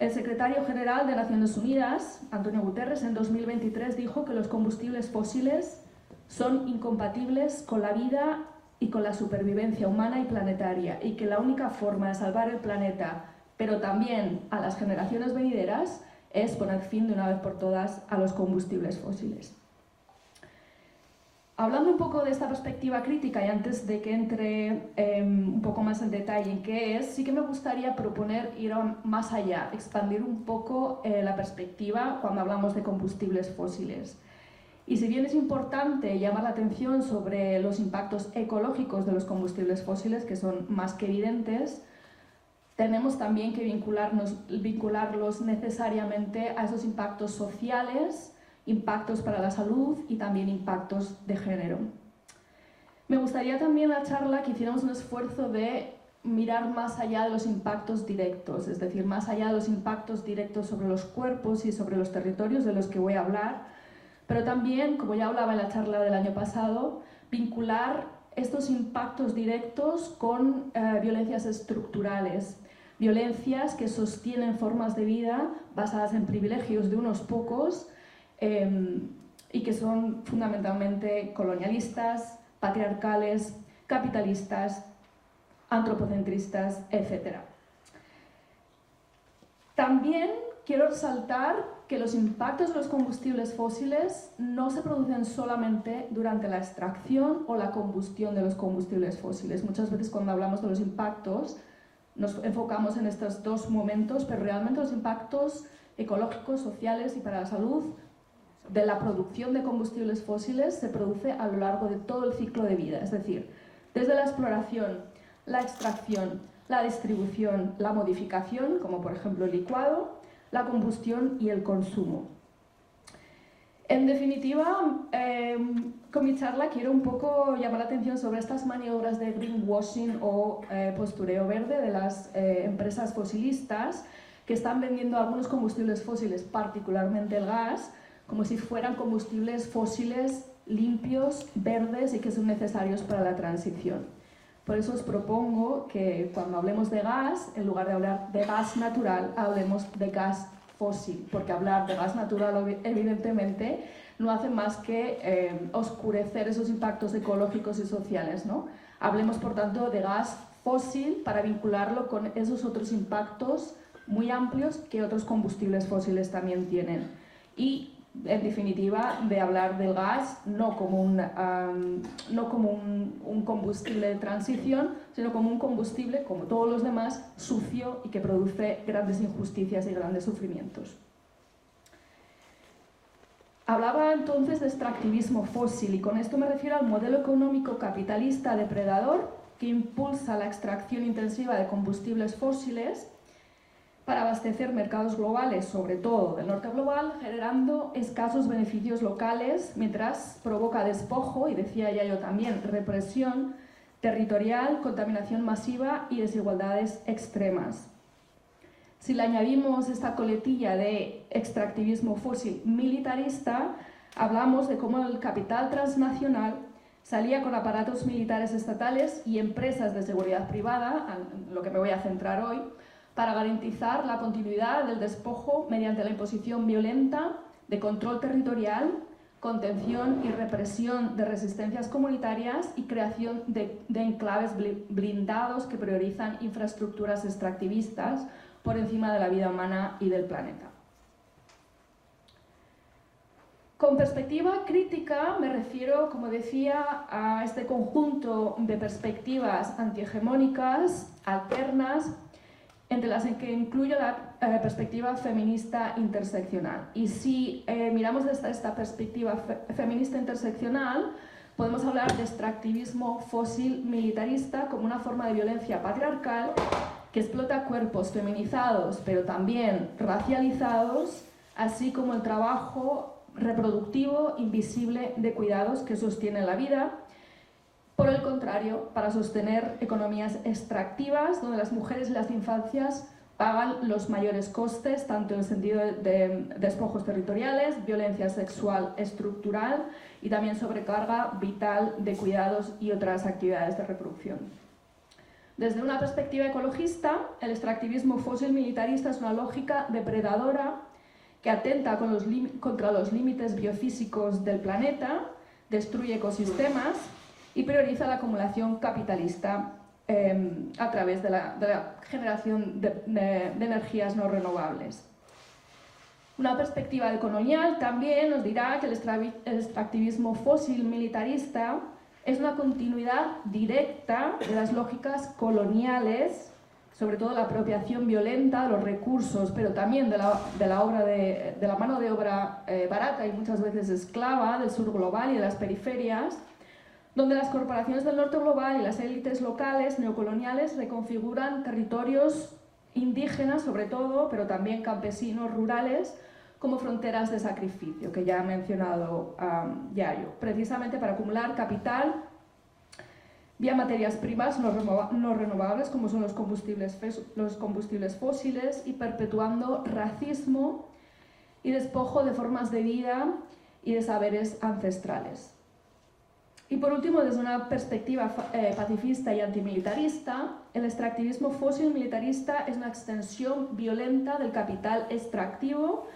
El secretario general de Naciones Unidas, Antonio Guterres, en 2023 dijo que los combustibles fósiles son incompatibles con la vida y con la supervivencia humana y planetaria, y que la única forma de salvar el planeta, pero también a las generaciones venideras, es poner fin de una vez por todas a los combustibles fósiles. Hablando un poco de esta perspectiva crítica y antes de que entre un poco más en detalle en qué es, sí que me gustaría proponer ir más allá, expandir un poco la perspectiva cuando hablamos de combustibles fósiles. Y si bien es importante llamar la atención sobre los impactos ecológicos de los combustibles fósiles, que son más que evidentes, tenemos también que vincularlos necesariamente a esos impactos sociales, impactos para la salud y también impactos de género. Me gustaría también en la charla que hiciéramos un esfuerzo de mirar más allá de los impactos directos, es decir, más allá de los impactos directos sobre los cuerpos y sobre los territorios de los que voy a hablar, pero también, como ya hablaba en la charla del año pasado, vincular estos impactos directos con violencias estructurales, violencias que sostienen formas de vida basadas en privilegios de unos pocos y que son fundamentalmente colonialistas, patriarcales, capitalistas, antropocentristas, etc. También quiero resaltar que los impactos de los combustibles fósiles no se producen solamente durante la extracción o la combustión de los combustibles fósiles. Muchas veces cuando hablamos de los impactos nos enfocamos en estos dos momentos, pero realmente los impactos ecológicos, sociales y para la salud de la producción de combustibles fósiles se produce a lo largo de todo el ciclo de vida, es decir, desde la exploración, la extracción, la distribución, la modificación, como por ejemplo el licuado, la combustión y el consumo. En definitiva, con mi charla quiero un poco llamar la atención sobre estas maniobras de greenwashing o postureo verde de las empresas fosilistas que están vendiendo algunos combustibles fósiles, particularmente el gas, como si fueran combustibles fósiles limpios, verdes y que son necesarios para la transición. Por eso os propongo que cuando hablemos de gas, en lugar de hablar de gas natural, hablemos de gas fósil, porque hablar de gas natural evidentemente no hace más que oscurecer esos impactos ecológicos y sociales, ¿no? Hablemos por tanto de gas fósil para vincularlo con esos otros impactos muy amplios que otros combustibles fósiles también tienen. y, en definitiva, de hablar del gas no como un combustible de transición, sino como un combustible, como todos los demás, sucio y que produce grandes injusticias y grandes sufrimientos. Hablaba entonces de extractivismo fósil y con esto me refiero al modelo económico capitalista depredador que impulsa la extracción intensiva de combustibles fósiles para abastecer mercados globales, sobre todo del norte global, generando escasos beneficios locales, mientras provoca despojo, y decía ya yo también, represión territorial, contaminación masiva y desigualdades extremas. Si le añadimos esta coletilla de extractivismo fósil militarista, hablamos de cómo el capital transnacional salía con aparatos militares estatales y empresas de seguridad privada, en lo que me voy a centrar hoy, para garantizar la continuidad del despojo mediante la imposición violenta de control territorial, contención y represión de resistencias comunitarias y creación de enclaves blindados que priorizan infraestructuras extractivistas por encima de la vida humana y del planeta. Con perspectiva crítica me refiero, como decía, a este conjunto de perspectivas antihegemónicas, alternas, entre las que incluyo la perspectiva feminista interseccional. Y si miramos desde esta perspectiva feminista interseccional, podemos hablar de extractivismo fósil militarista como una forma de violencia patriarcal que explota cuerpos feminizados, pero también racializados, así como el trabajo reproductivo invisible de cuidados que sostiene la vida. Por el contrario, para sostener economías extractivas, donde las mujeres y las infancias pagan los mayores costes, tanto en el sentido de despojos territoriales, violencia sexual estructural y también sobrecarga vital de cuidados y otras actividades de reproducción. Desde una perspectiva ecologista, el extractivismo fósil militarista es una lógica depredadora que atenta contra los límites biofísicos del planeta, destruye ecosistemas y prioriza la acumulación capitalista a través de la generación de energías no renovables. Una perspectiva decolonial también nos dirá que el extractivismo fósil militarista es una continuidad directa de las lógicas coloniales, sobre todo la apropiación violenta de los recursos, pero también de la mano de obra barata y muchas veces esclava del sur global y de las periferias, donde las corporaciones del norte global y las élites locales neocoloniales reconfiguran territorios indígenas sobre todo, pero también campesinos, rurales, como fronteras de sacrificio, que ya ha mencionado Yayo, precisamente para acumular capital vía materias primas no renovables, como son los combustibles fósiles, y perpetuando racismo y despojo de formas de vida y de saberes ancestrales. Y por último, desde una perspectiva pacifista y antimilitarista, el extractivismo fósil militarista es una extensión violenta del capital extractivo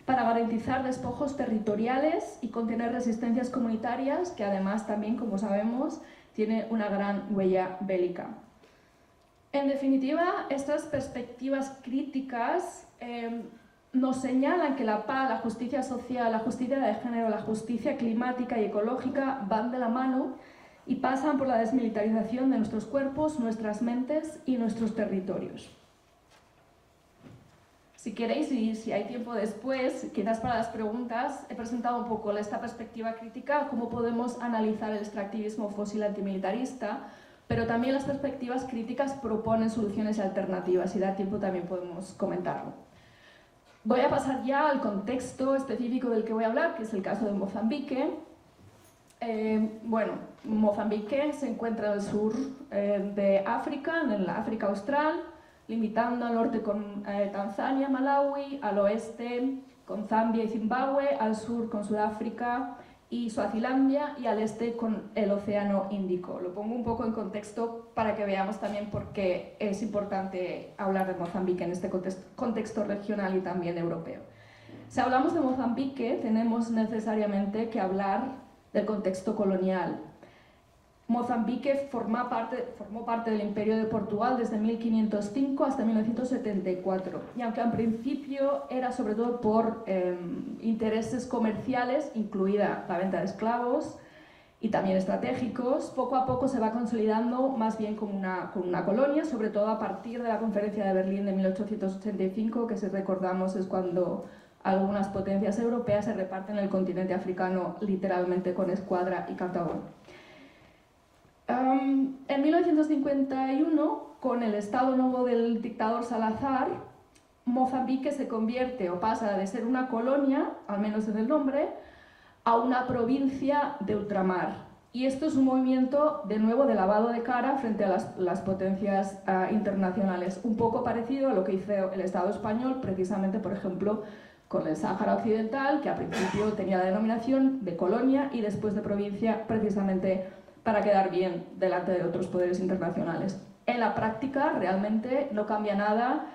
para garantizar despojos territoriales y contener resistencias comunitarias, que además también, como sabemos, tiene una gran huella bélica. En definitiva, estas perspectivas críticas nos señalan que la paz, la justicia social, la justicia de género, la justicia climática y ecológica van de la mano y pasan por la desmilitarización de nuestros cuerpos, nuestras mentes y nuestros territorios. Si queréis y si hay tiempo después, quizás para las preguntas, he presentado un poco esta perspectiva crítica, cómo podemos analizar el extractivismo fósil antimilitarista, pero también las perspectivas críticas proponen soluciones alternativas. Si da tiempo también podemos comentarlo. Voy a pasar ya al contexto específico del que voy a hablar, que es el caso de Mozambique. Mozambique se encuentra en el sur de África, en la África Austral, limitando al norte con Tanzania, Malawi, al oeste con Zambia y Zimbabue, al sur con Sudáfrica y Suazilandia y al este con el Océano Índico. Lo pongo un poco en contexto para que veamos también por qué es importante hablar de Mozambique en este contexto regional y también europeo. Si hablamos de Mozambique, tenemos necesariamente que hablar del contexto colonial. Mozambique formó parte del Imperio de Portugal desde 1505 hasta 1974, y aunque en principio era sobre todo por intereses comerciales, incluida la venta de esclavos, y también estratégicos, poco a poco se va consolidando más bien como una colonia, sobre todo a partir de la Conferencia de Berlín de 1885, que si recordamos es cuando algunas potencias europeas se reparten el continente africano literalmente con escuadra y Cartago. En 1951, con el Estado Nuevo del dictador Salazar, Mozambique se convierte o pasa de ser una colonia, al menos en el nombre, a una provincia de ultramar. Y esto es un movimiento, de nuevo, de lavado de cara frente a las potencias internacionales, un poco parecido a lo que hizo el Estado español, precisamente, por ejemplo, con el Sáhara Occidental, que al principio tenía la denominación de colonia y después de provincia, precisamente para quedar bien delante de otros poderes internacionales. En la práctica, realmente no cambia nada,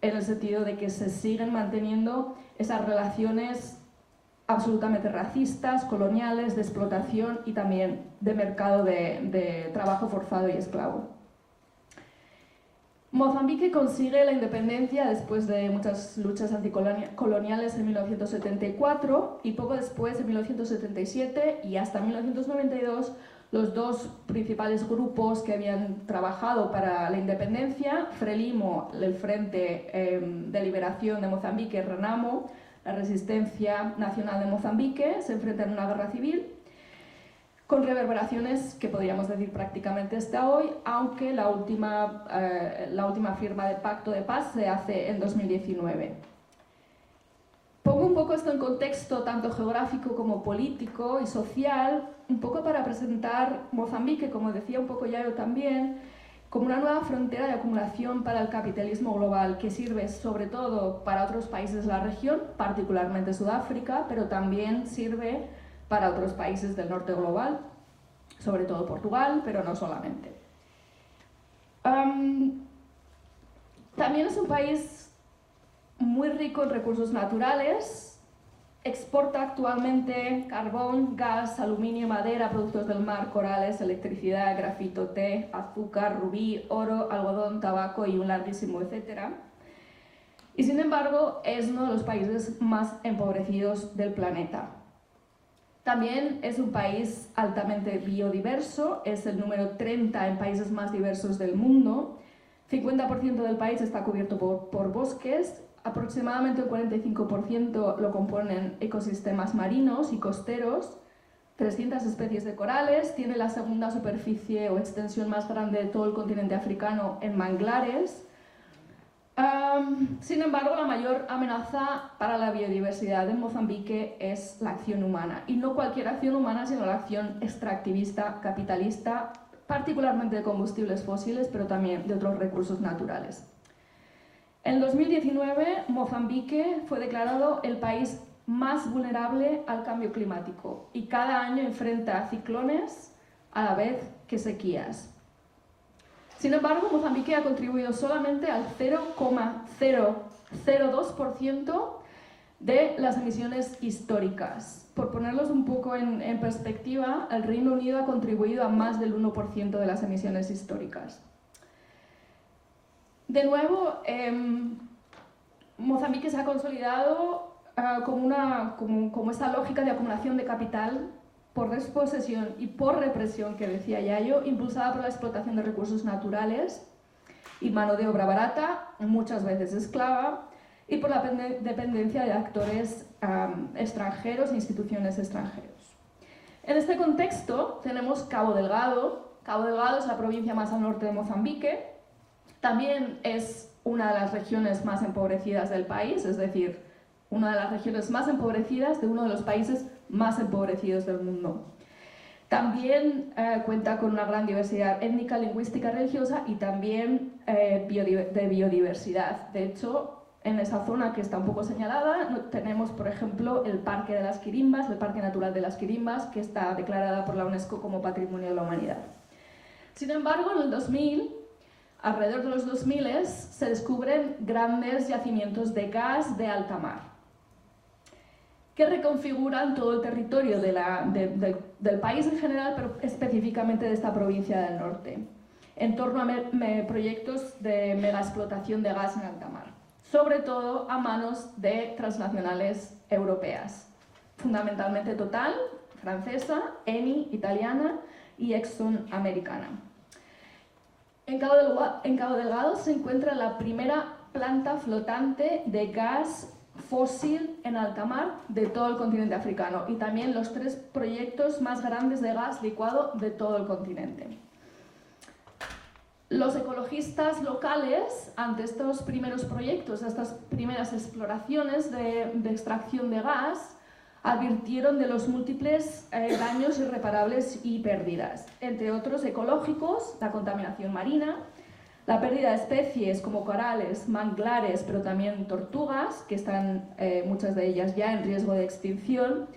en el sentido de que se siguen manteniendo esas relaciones absolutamente racistas, coloniales, de explotación y también de mercado de trabajo forzado y esclavo. Mozambique consigue la independencia después de muchas luchas anticoloniales en 1974 y poco después, en 1977 y hasta 1992, los dos principales grupos que habían trabajado para la independencia, Frelimo, el Frente de Liberación de Mozambique, Renamo, la Resistencia Nacional de Mozambique, se enfrentan a una guerra civil con reverberaciones que podríamos decir prácticamente hasta hoy, aunque la última firma de pacto de paz se hace en 2019. Pongo un poco esto en contexto tanto geográfico como político y social, un poco para presentar Mozambique, como decía un poco Yayo también, como una nueva frontera de acumulación para el capitalismo global que sirve sobre todo para otros países de la región, particularmente Sudáfrica, pero también sirve para otros países del norte global, sobre todo Portugal, pero no solamente. También es un país muy rico en recursos naturales, exporta actualmente carbón, gas, aluminio, madera, productos del mar, corales, electricidad, grafito, té, azúcar, rubí, oro, algodón, tabaco y un larguísimo etcétera. Y sin embargo, es uno de los países más empobrecidos del planeta. También es un país altamente biodiverso, es el número 30 en países más diversos del mundo. 50% del país está cubierto por bosques, aproximadamente el 45% lo componen ecosistemas marinos y costeros, 300 especies de corales, tiene la segunda superficie o extensión más grande de todo el continente africano en manglares. Sin embargo, la mayor amenaza para la biodiversidad en Mozambique es la acción humana, y no cualquier acción humana, sino la acción extractivista, capitalista, particularmente de combustibles fósiles, pero también de otros recursos naturales. En 2019, Mozambique fue declarado el país más vulnerable al cambio climático y cada año enfrenta ciclones a la vez que sequías. Sin embargo, Mozambique ha contribuido solamente al 0,002% de las emisiones históricas. Por ponerlos un poco en perspectiva, el Reino Unido ha contribuido a más del 1% de las emisiones históricas. De nuevo, Mozambique se ha consolidado como esta lógica de acumulación de capital por desposesión y por represión, que decía Yayo, impulsada por la explotación de recursos naturales y mano de obra barata, muchas veces esclava, y por la dependencia de actores extranjeros e instituciones extranjeros. En este contexto tenemos Cabo Delgado. Cabo Delgado es la provincia más al norte de Mozambique. También es una de las regiones más empobrecidas del país, es decir, una de las regiones más empobrecidas de uno de los países más empobrecidos del mundo. También cuenta con una gran diversidad étnica, lingüística, religiosa y también de biodiversidad. De hecho, en esa zona que está un poco señalada, tenemos, por ejemplo, el Parque de las Quirimbas, el Parque Natural de las Quirimbas, que está declarada por la UNESCO como Patrimonio de la Humanidad. Sin embargo, en el 2000, alrededor de los 2000, se descubren grandes yacimientos de gas de alta mar. que reconfiguran todo el territorio del país en general, pero específicamente de esta provincia del norte, en torno a proyectos de megaexplotación de gas en alta mar, sobre todo a manos de transnacionales europeas, fundamentalmente Total, francesa, Eni, italiana y Exxon, americana. En Cabo Delgado se encuentra la primera planta flotante de gas fósil en alta mar de todo el continente africano y también los 3 proyectos más grandes de gas licuado de todo el continente. Los ecologistas locales, ante estos primeros proyectos, estas primeras exploraciones de extracción de gas, advirtieron de los múltiples daños irreparables y pérdidas, entre otros ecológicos, la contaminación marina, la pérdida de especies como corales, manglares, pero también tortugas, que están muchas de ellas ya en riesgo de extinción,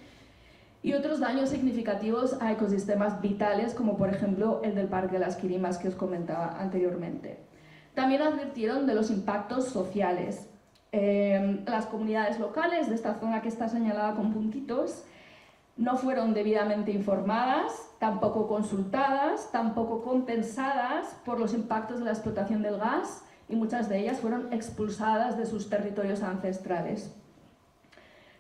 y otros daños significativos a ecosistemas vitales, como por ejemplo el del Parque de las Quirimas que os comentaba anteriormente. También advirtieron de los impactos sociales. Las comunidades locales de esta zona que está señalada con puntitos no fueron debidamente informadas, tampoco consultadas, tampoco compensadas por los impactos de la explotación del gas y muchas de ellas fueron expulsadas de sus territorios ancestrales.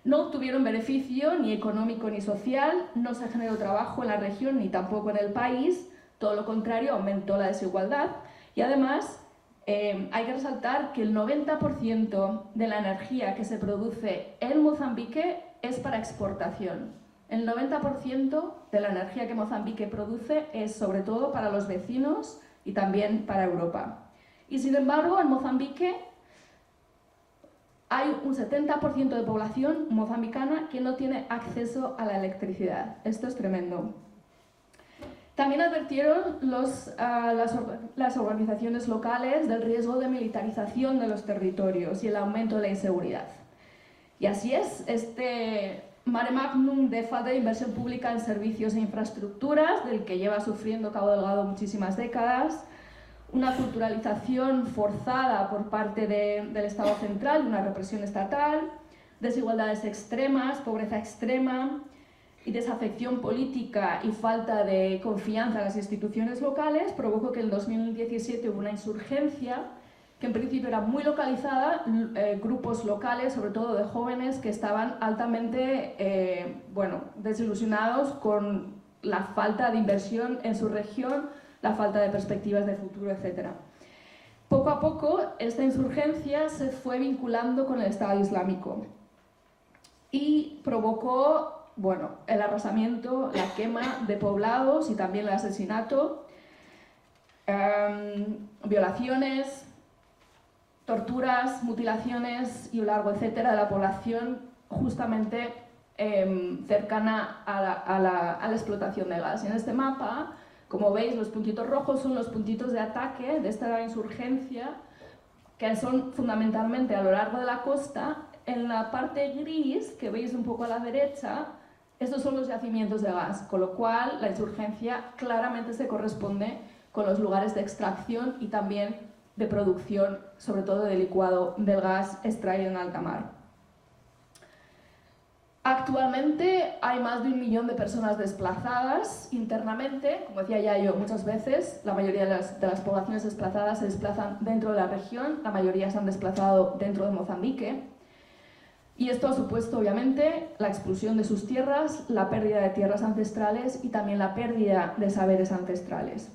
No obtuvieron beneficio ni económico ni social, no se generó trabajo en la región ni tampoco en el país, todo lo contrario, aumentó la desigualdad y además hay que resaltar que el 90% de la energía que se produce en Mozambique es para exportación. El 90% de la energía que Mozambique produce es sobre todo para los vecinos y también para Europa. Y sin embargo, en Mozambique hay un 70% de población mozambicana que no tiene acceso a la electricidad. Esto es tremendo. También advirtieron las organizaciones locales del riesgo de militarización de los territorios y el aumento de la inseguridad. Y así es, este mare magnum de falta de inversión pública en servicios e infraestructuras, del que lleva sufriendo Cabo Delgado muchísimas décadas, una culturalización forzada por parte del Estado central, una represión estatal, desigualdades extremas, pobreza extrema y desafección política y falta de confianza en las instituciones locales provocó que en 2017 hubo una insurgencia que en principio era muy localizada, grupos locales, sobre todo de jóvenes, que estaban altamente desilusionados con la falta de inversión en su región, la falta de perspectivas de futuro, etc. Poco a poco, esta insurgencia se fue vinculando con el Estado Islámico y provocó el arrasamiento, la quema de poblados y también el asesinato, violaciones, torturas, mutilaciones y un largo etcétera de la población justamente cercana a la explotación de gas. Y en este mapa, como veis, los puntitos rojos son los puntitos de ataque de esta insurgencia, que son fundamentalmente a lo largo de la costa. En la parte gris, que veis un poco a la derecha, estos son los yacimientos de gas, con lo cual la insurgencia claramente se corresponde con los lugares de extracción y también de producción, sobre todo de licuado del gas extraído en alta mar. Actualmente hay más de 1 millón de personas desplazadas internamente, como decía ya yo muchas veces, la mayoría de las poblaciones desplazadas se desplazan dentro de la región, la mayoría se han desplazado dentro de Mozambique. Y esto ha supuesto, obviamente, la expulsión de sus tierras, la pérdida de tierras ancestrales y también la pérdida de saberes ancestrales.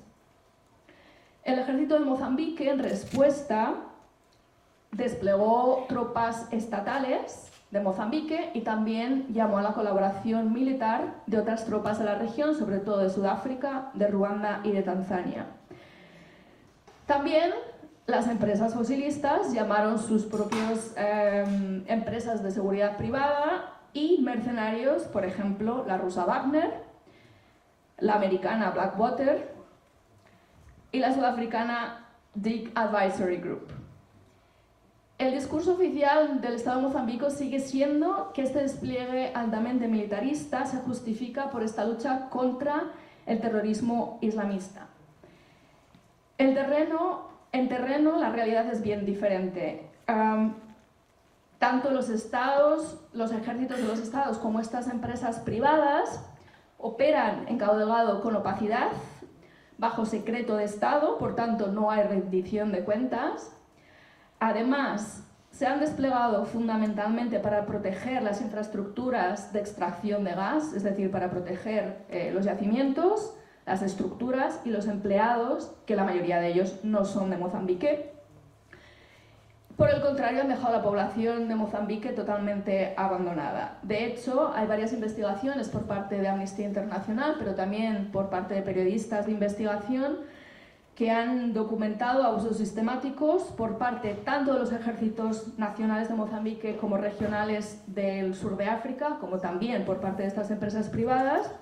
El ejército de Mozambique, en respuesta, desplegó tropas estatales de Mozambique y también llamó a la colaboración militar de otras tropas de la región, sobre todo de Sudáfrica, de Ruanda y de Tanzania. También las empresas fosilistas llamaron sus propias empresas de seguridad privada y mercenarios, por ejemplo, la rusa Wagner, la americana Blackwater y la sudafricana Dig Advisory Group. El discurso oficial del Estado de Mozambique sigue siendo que este despliegue altamente militarista se justifica por esta lucha contra el terrorismo islamista. En terreno, la realidad es bien diferente. tanto los estados, los ejércitos de los estados como estas empresas privadas operan en Cabo Delgado con opacidad, bajo secreto de Estado, por tanto no hay rendición de cuentas. Además, se han desplegado fundamentalmente para proteger las infraestructuras de extracción de gas, es decir, para proteger los yacimientos, las estructuras y los empleados, que la mayoría de ellos no son de Mozambique. Por el contrario, han dejado a la población de Mozambique totalmente abandonada. De hecho, hay varias investigaciones por parte de Amnistía Internacional, pero también por parte de periodistas de investigación, que han documentado abusos sistemáticos por parte tanto de los ejércitos nacionales de Mozambique como regionales del sur de África, como también por parte de estas empresas privadas.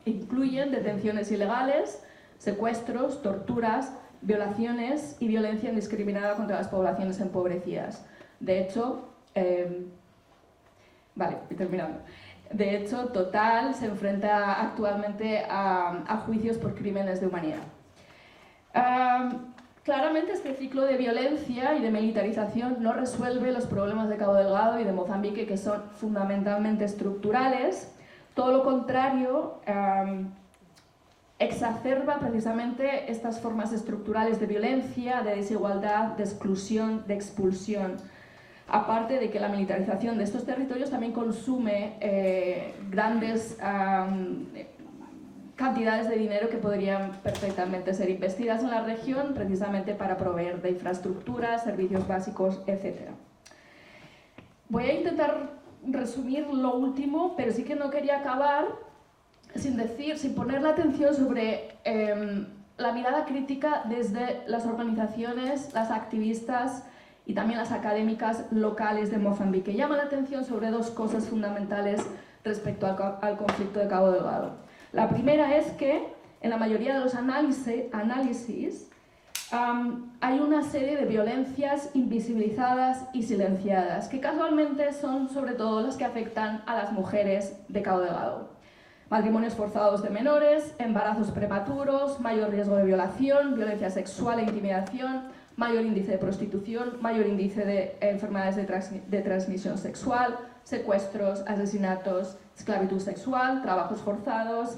Incluyen detenciones ilegales, secuestros, torturas, violaciones y violencia indiscriminada contra las poblaciones empobrecidas. De hecho, De hecho, Total se enfrenta actualmente a juicios por crímenes de humanidad. Claramente este ciclo de violencia y de militarización no resuelve los problemas de Cabo Delgado y de Mozambique, que son fundamentalmente estructurales. Todo lo contrario, exacerba precisamente estas formas estructurales de violencia, de desigualdad, de exclusión, de expulsión. Aparte de que la militarización de estos territorios también consume grandes cantidades de dinero que podrían perfectamente ser investidas en la región precisamente para proveer de infraestructuras, servicios básicos, etc. Voy a intentar resumir lo último, pero sí que no quería acabar sin poner la atención sobre la mirada crítica desde las organizaciones, las activistas y también las académicas locales de Mozambique. Llama la atención sobre dos cosas fundamentales respecto al conflicto de Cabo Delgado. La primera es que en la mayoría de los análisis hay una serie de violencias invisibilizadas y silenciadas, que casualmente son sobre todo las que afectan a las mujeres de Cabo Delgado. Matrimonios forzados de menores, embarazos prematuros, mayor riesgo de violación, violencia sexual e intimidación, mayor índice de prostitución, mayor índice de enfermedades de transmisión sexual, secuestros, asesinatos, esclavitud sexual, trabajos forzados.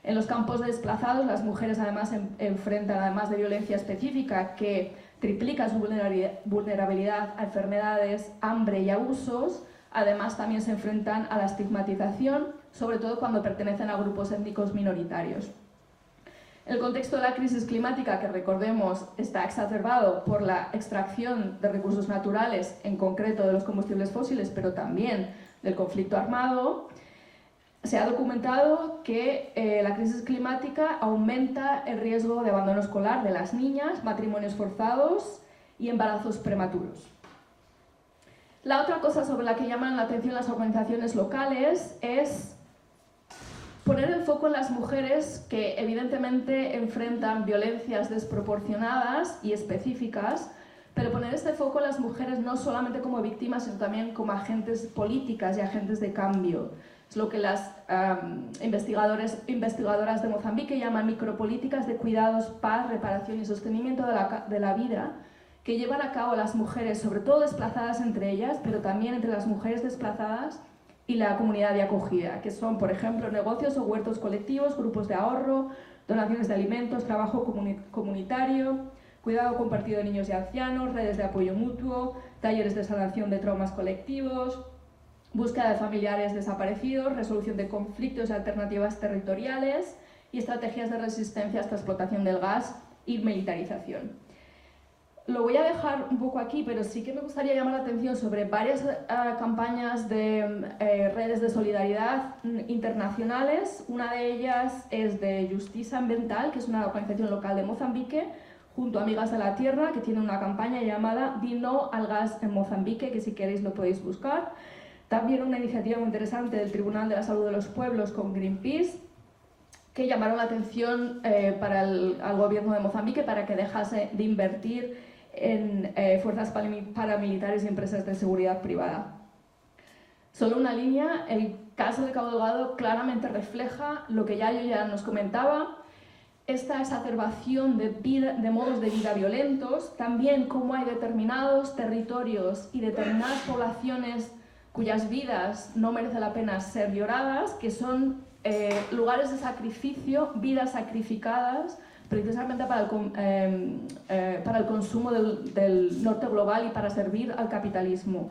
En los campos de desplazados, las mujeres además enfrentan, además de violencia específica que triplica su vulnerabilidad a enfermedades, hambre y abusos, además también se enfrentan a la estigmatización, sobre todo cuando pertenecen a grupos étnicos minoritarios. El contexto de la crisis climática, que recordemos está exacerbado por la extracción de recursos naturales, en concreto de los combustibles fósiles, pero también del conflicto armado, se ha documentado que la crisis climática aumenta el riesgo de abandono escolar de las niñas, matrimonios forzados y embarazos prematuros. La otra cosa sobre la que llaman la atención las organizaciones locales es poner el foco en las mujeres que evidentemente enfrentan violencias desproporcionadas y específicas, pero poner este foco en las mujeres no solamente como víctimas, sino también como agentes políticas y agentes de cambio. Es lo que las investigadoras de Mozambique llaman micropolíticas de cuidados, paz, reparación y sostenimiento de la vida, que llevan a cabo las mujeres, sobre todo desplazadas entre ellas, pero también entre las mujeres desplazadas y la comunidad de acogida, que son, por ejemplo, negocios o huertos colectivos, grupos de ahorro, donaciones de alimentos, trabajo comunitario, cuidado compartido de niños y ancianos, redes de apoyo mutuo, talleres de sanación de traumas colectivos, búsqueda de familiares desaparecidos, resolución de conflictos y alternativas territoriales y estrategias de resistencia a esta explotación del gas y militarización. Lo voy a dejar un poco aquí, pero sí que me gustaría llamar la atención sobre varias campañas de redes de solidaridad internacionales. Una de ellas es de Justiça Ambiental, que es una organización local de Mozambique, junto a Amigas de la Tierra, que tiene una campaña llamada Di no al gas en Mozambique, que si queréis lo podéis buscar. También una iniciativa muy interesante del Tribunal de la Salud de los Pueblos con Greenpeace, que llamaron la atención al gobierno de Mozambique para que dejase de invertir en fuerzas paramilitares y empresas de seguridad privada. Solo una línea, el caso de Cabo Delgado claramente refleja lo que ya nos comentaba. esta exacerbación de modos de vida violentos, también cómo hay determinados territorios y determinadas poblaciones cuyas vidas no merece la pena ser lloradas, que son lugares de sacrificio, vidas sacrificadas precisamente para el consumo del norte global y para servir al capitalismo.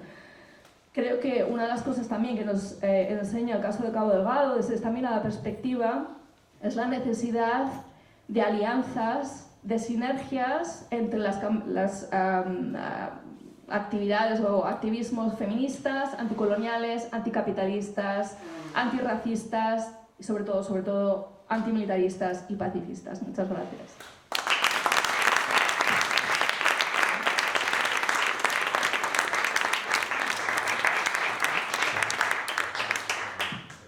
Creo que una de las cosas también que nos enseña el caso de Cabo Delgado, desde esta mirada perspectiva, es la necesidad de alianzas, de sinergias entre las actividades o activismos feministas, anticoloniales, anticapitalistas, antirracistas y sobre todo antimilitaristas y pacifistas. Muchas gracias.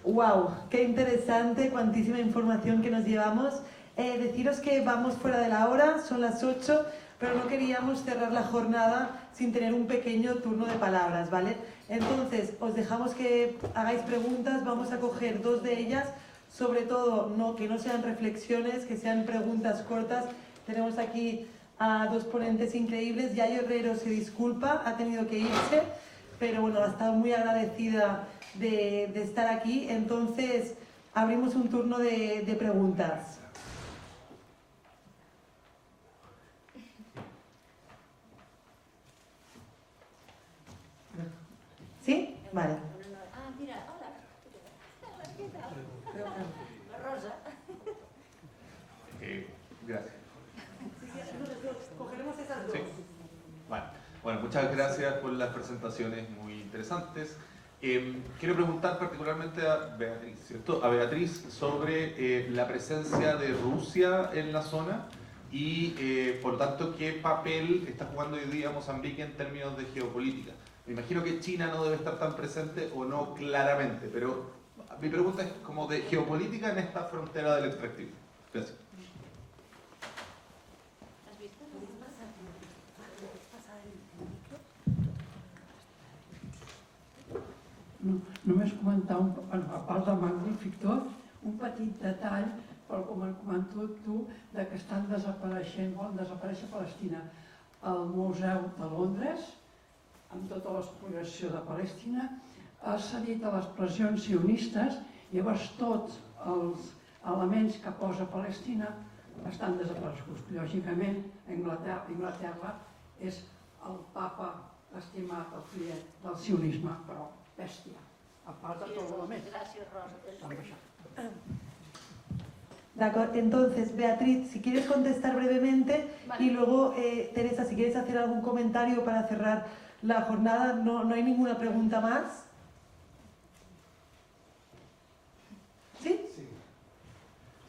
¡Wow! ¡Qué interesante! Cuantísima información que nos llevamos. Deciros que vamos fuera de la hora, son las 8, pero no queríamos cerrar la jornada sin tener un pequeño turno de palabras, ¿vale? Entonces, os dejamos que hagáis preguntas, vamos a coger 2 de ellas, sobre todo que no sean reflexiones, que sean preguntas cortas. Tenemos aquí a 2 ponentes increíbles. Yayo Herrero se disculpa, ha tenido que irse, pero bueno, ha estado muy agradecida de estar aquí. Entonces, abrimos un turno de preguntas. ¿Sí? Vale. Ah, mira, hola. Hola, ¿qué tal? La Rosa. Gracias. Cogeremos esas 2. Sí. Vale. Bueno, muchas gracias por las presentaciones muy interesantes. Quiero preguntar particularmente a Beatriz, ¿cierto? A Beatriz sobre la presencia de Rusia en la zona y, por lo tanto, qué papel está jugando hoy día Mozambique en términos de geopolítica. Me imagino que China no debe estar tan presente o no claramente, pero mi pregunta es como de geopolítica en esta frontera del extractivismo. Gracias. Només comentar, a part de magnífic tot, un petit detall, però com han comentat tu, que estan desapareixent, volen desaparèixer Palestina. El Museu de Londres, amb tota l'explicació de Palestina, ha cedit a les pressions sionistes i llavors tots els elements que posa Palestina estan desapareguts. Lògicament, Inglaterra és el papa estimat, el fill del sionisme, però bèstia, a part de tot el més. Gràcies, Rosa. De acuerdo. Entonces, Beatriz, si quieres contestar brevemente, Vale. Y luego, Teresa, si quieres hacer algún comentario para cerrar la jornada. No hay ninguna pregunta más. ¿Sí?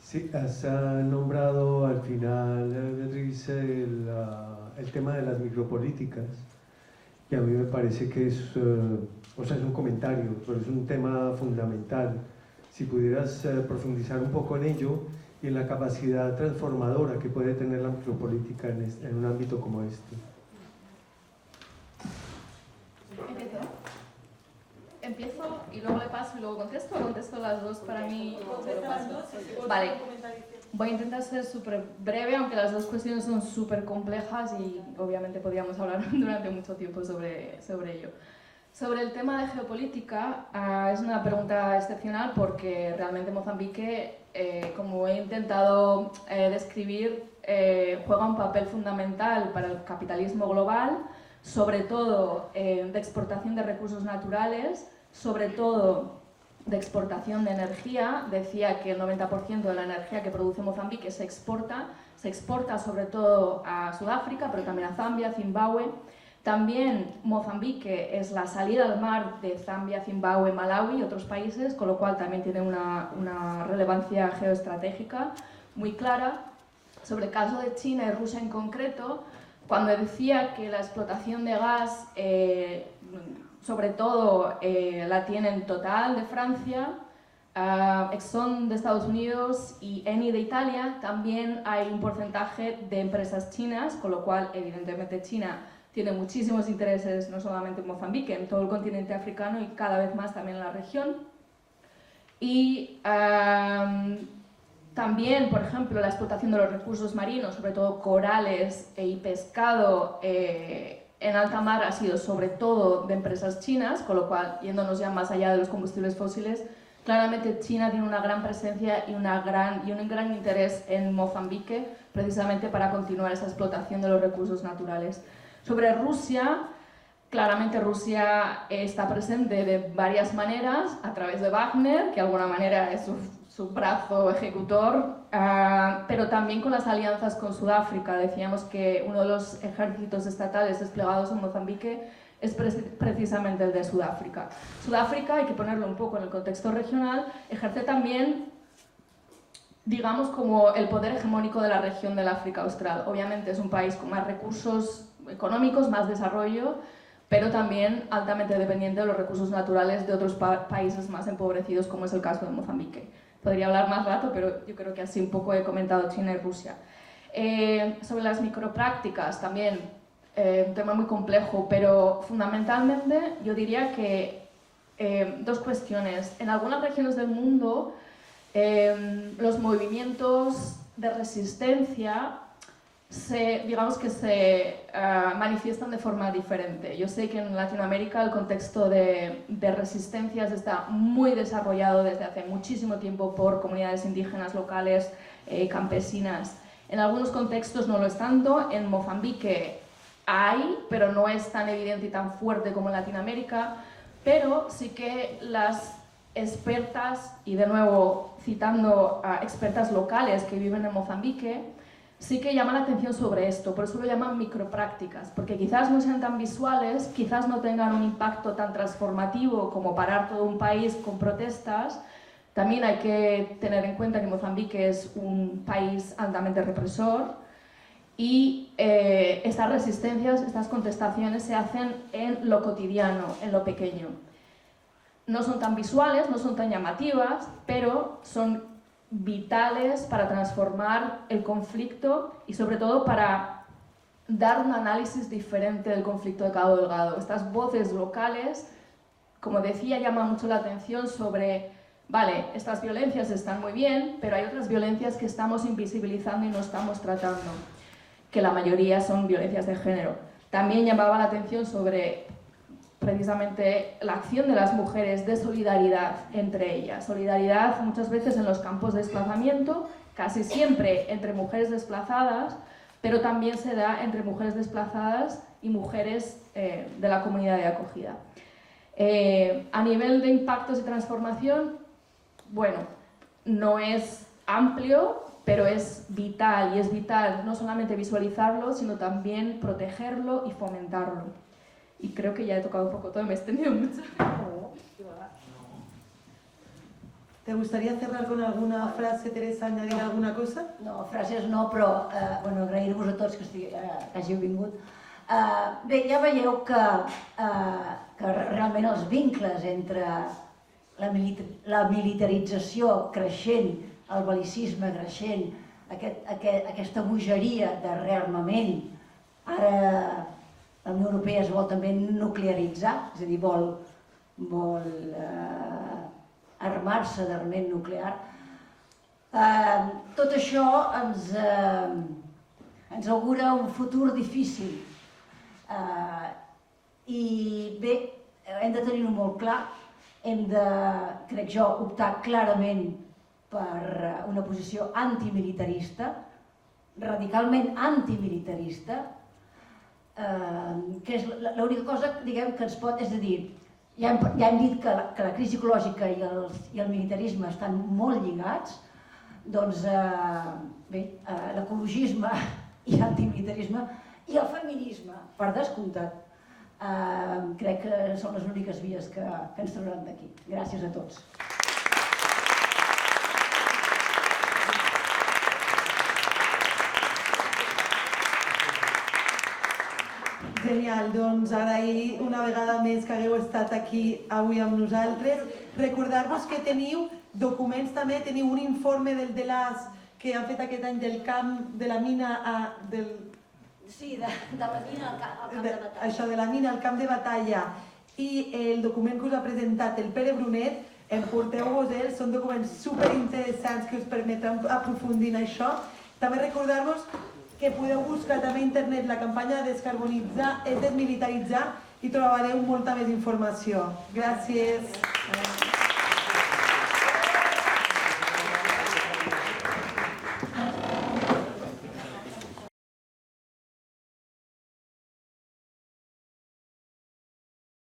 Sí, has nombrado al final, Beatriz, el tema de las micropolíticas, y a mí me parece que es un comentario, pero es un tema fundamental. Si pudieras profundizar un poco en ello y en la capacidad transformadora que puede tener la micropolítica en un ámbito como este. Empiezo y luego le paso y luego contesto, o contesto las dos para mí y te lo paso. Vale, voy a intentar ser súper breve, aunque las dos cuestiones son súper complejas y obviamente podríamos hablar durante mucho tiempo sobre ello. Sobre el tema de geopolítica, es una pregunta excepcional porque realmente Mozambique, como he intentado describir, juega un papel fundamental para el capitalismo global, sobre todo de exportación de recursos naturales, sobre todo de exportación de energía. Decía que el 90% de la energía que produce Mozambique se exporta sobre todo a Sudáfrica, pero también a Zambia, Zimbabue. También Mozambique es la salida al mar de Zambia, Zimbabue, Malawi y otros países, con lo cual también tiene una relevancia geoestratégica muy clara. Sobre el caso de China y Rusia en concreto, cuando decía que la explotación de gas, sobre todo, la tienen Total de Francia, Exxon de Estados Unidos y Eni de Italia, también hay un porcentaje de empresas chinas, con lo cual, evidentemente, China tiene muchísimos intereses, no solamente en Mozambique, en todo el continente africano y cada vez más también en la región. Y También, por ejemplo, la explotación de los recursos marinos, sobre todo corales y pescado en alta mar, ha sido sobre todo de empresas chinas, con lo cual, yéndonos ya más allá de los combustibles fósiles, claramente China tiene una gran presencia y un gran interés en Mozambique, precisamente para continuar esa explotación de los recursos naturales. Sobre Rusia, claramente Rusia está presente de varias maneras, a través de Wagner, que de alguna manera es su brazo ejecutor, pero también con las alianzas con Sudáfrica. Decíamos que uno de los ejércitos estatales desplegados en Mozambique es precisamente el de Sudáfrica. Sudáfrica, hay que ponerlo un poco en el contexto regional, ejerce también, digamos, como el poder hegemónico de la región del África Austral. Obviamente es un país con más recursos económicos, más desarrollo, pero también altamente dependiente de los recursos naturales de otros países más empobrecidos, como es el caso de Mozambique. Podría hablar más rato, pero yo creo que así un poco he comentado China y Rusia. Sobre las microprácticas, también un tema muy complejo, pero fundamentalmente yo diría que dos cuestiones. En algunas regiones del mundo, los movimientos de resistencia digamos que se manifiestan de forma diferente. Yo sé que en Latinoamérica el contexto de resistencias está muy desarrollado desde hace muchísimo tiempo por comunidades indígenas locales, campesinas. En algunos contextos no lo es tanto. En Mozambique hay, pero no es tan evidente y tan fuerte como en Latinoamérica, pero sí que las expertas, y de nuevo citando a expertas locales que viven en Mozambique, sí que llaman la atención sobre esto, por eso lo llaman microprácticas, porque quizás no sean tan visuales, quizás no tengan un impacto tan transformativo como parar todo un país con protestas. También hay que tener en cuenta que Mozambique es un país altamente represor y estas resistencias, estas contestaciones se hacen en lo cotidiano, en lo pequeño. No son tan visuales, no son tan llamativas, pero son vitales para transformar el conflicto y sobre todo para dar un análisis diferente del conflicto de Cabo Delgado. Estas voces locales, como decía, llaman mucho la atención sobre, vale, estas violencias están muy bien, pero hay otras violencias que estamos invisibilizando y no estamos tratando, que la mayoría son violencias de género. También llamaba la atención sobre precisamente la acción de las mujeres de solidaridad entre ellas. Solidaridad muchas veces en los campos de desplazamiento, casi siempre entre mujeres desplazadas, pero también se da entre mujeres desplazadas y mujeres de la comunidad de acogida. A nivel de impactos y transformación, bueno, no es amplio, pero es vital, y es vital no solamente visualizarlo, sino también protegerlo y fomentarlo. Y creo que ya he tocado un poco todo, me he extendido mucho. ¿Te gustaría cerrar con alguna frase, Teresa, añadir alguna cosa? No, frases no, però bueno, agrair-vos a tots que hàgiu vingut. Bé, ja veieu que realment els vincles entre la militarització creixent, el bel·licisme creixent, aquesta bogeria de rearmament, ara la Unió Europea es vol també nuclearitzar, és a dir, vol armar-se d'armament nuclear. Tot això ens augura un futur difícil. I bé, hem de tenir-ho molt clar, hem de, crec jo, optar clarament per una posició antimilitarista, radicalment antimilitarista, que és l'única cosa, diguem, que ens pot, és a dir, ja hem dit que la crisi ecològica i el militarisme estan molt lligats, doncs bé, l'ecologisme i l'antimilitarisme i el feminisme, per descomptat, crec que són les úniques vies que ens trauran d'aquí. Gràcies a tots. Genial, doncs agrair una vegada més que hagueu estat aquí avui amb nosaltres. Recordar-vos que teniu documents també, teniu un informe del DELAS que han fet aquest any del camp, de la mina Sí, de la mina al camp de batalla. Això, de la mina al camp de batalla, i el document que us ha presentat el Pere Brunet, emporteu-vos ells, són documents superinteressants que us permetran aprofundir en això. També recordar-vos que podeu buscar també a internet la campanya de descarbonitzar és desmilitaritzar i trobareu molta més informació. Gràcies.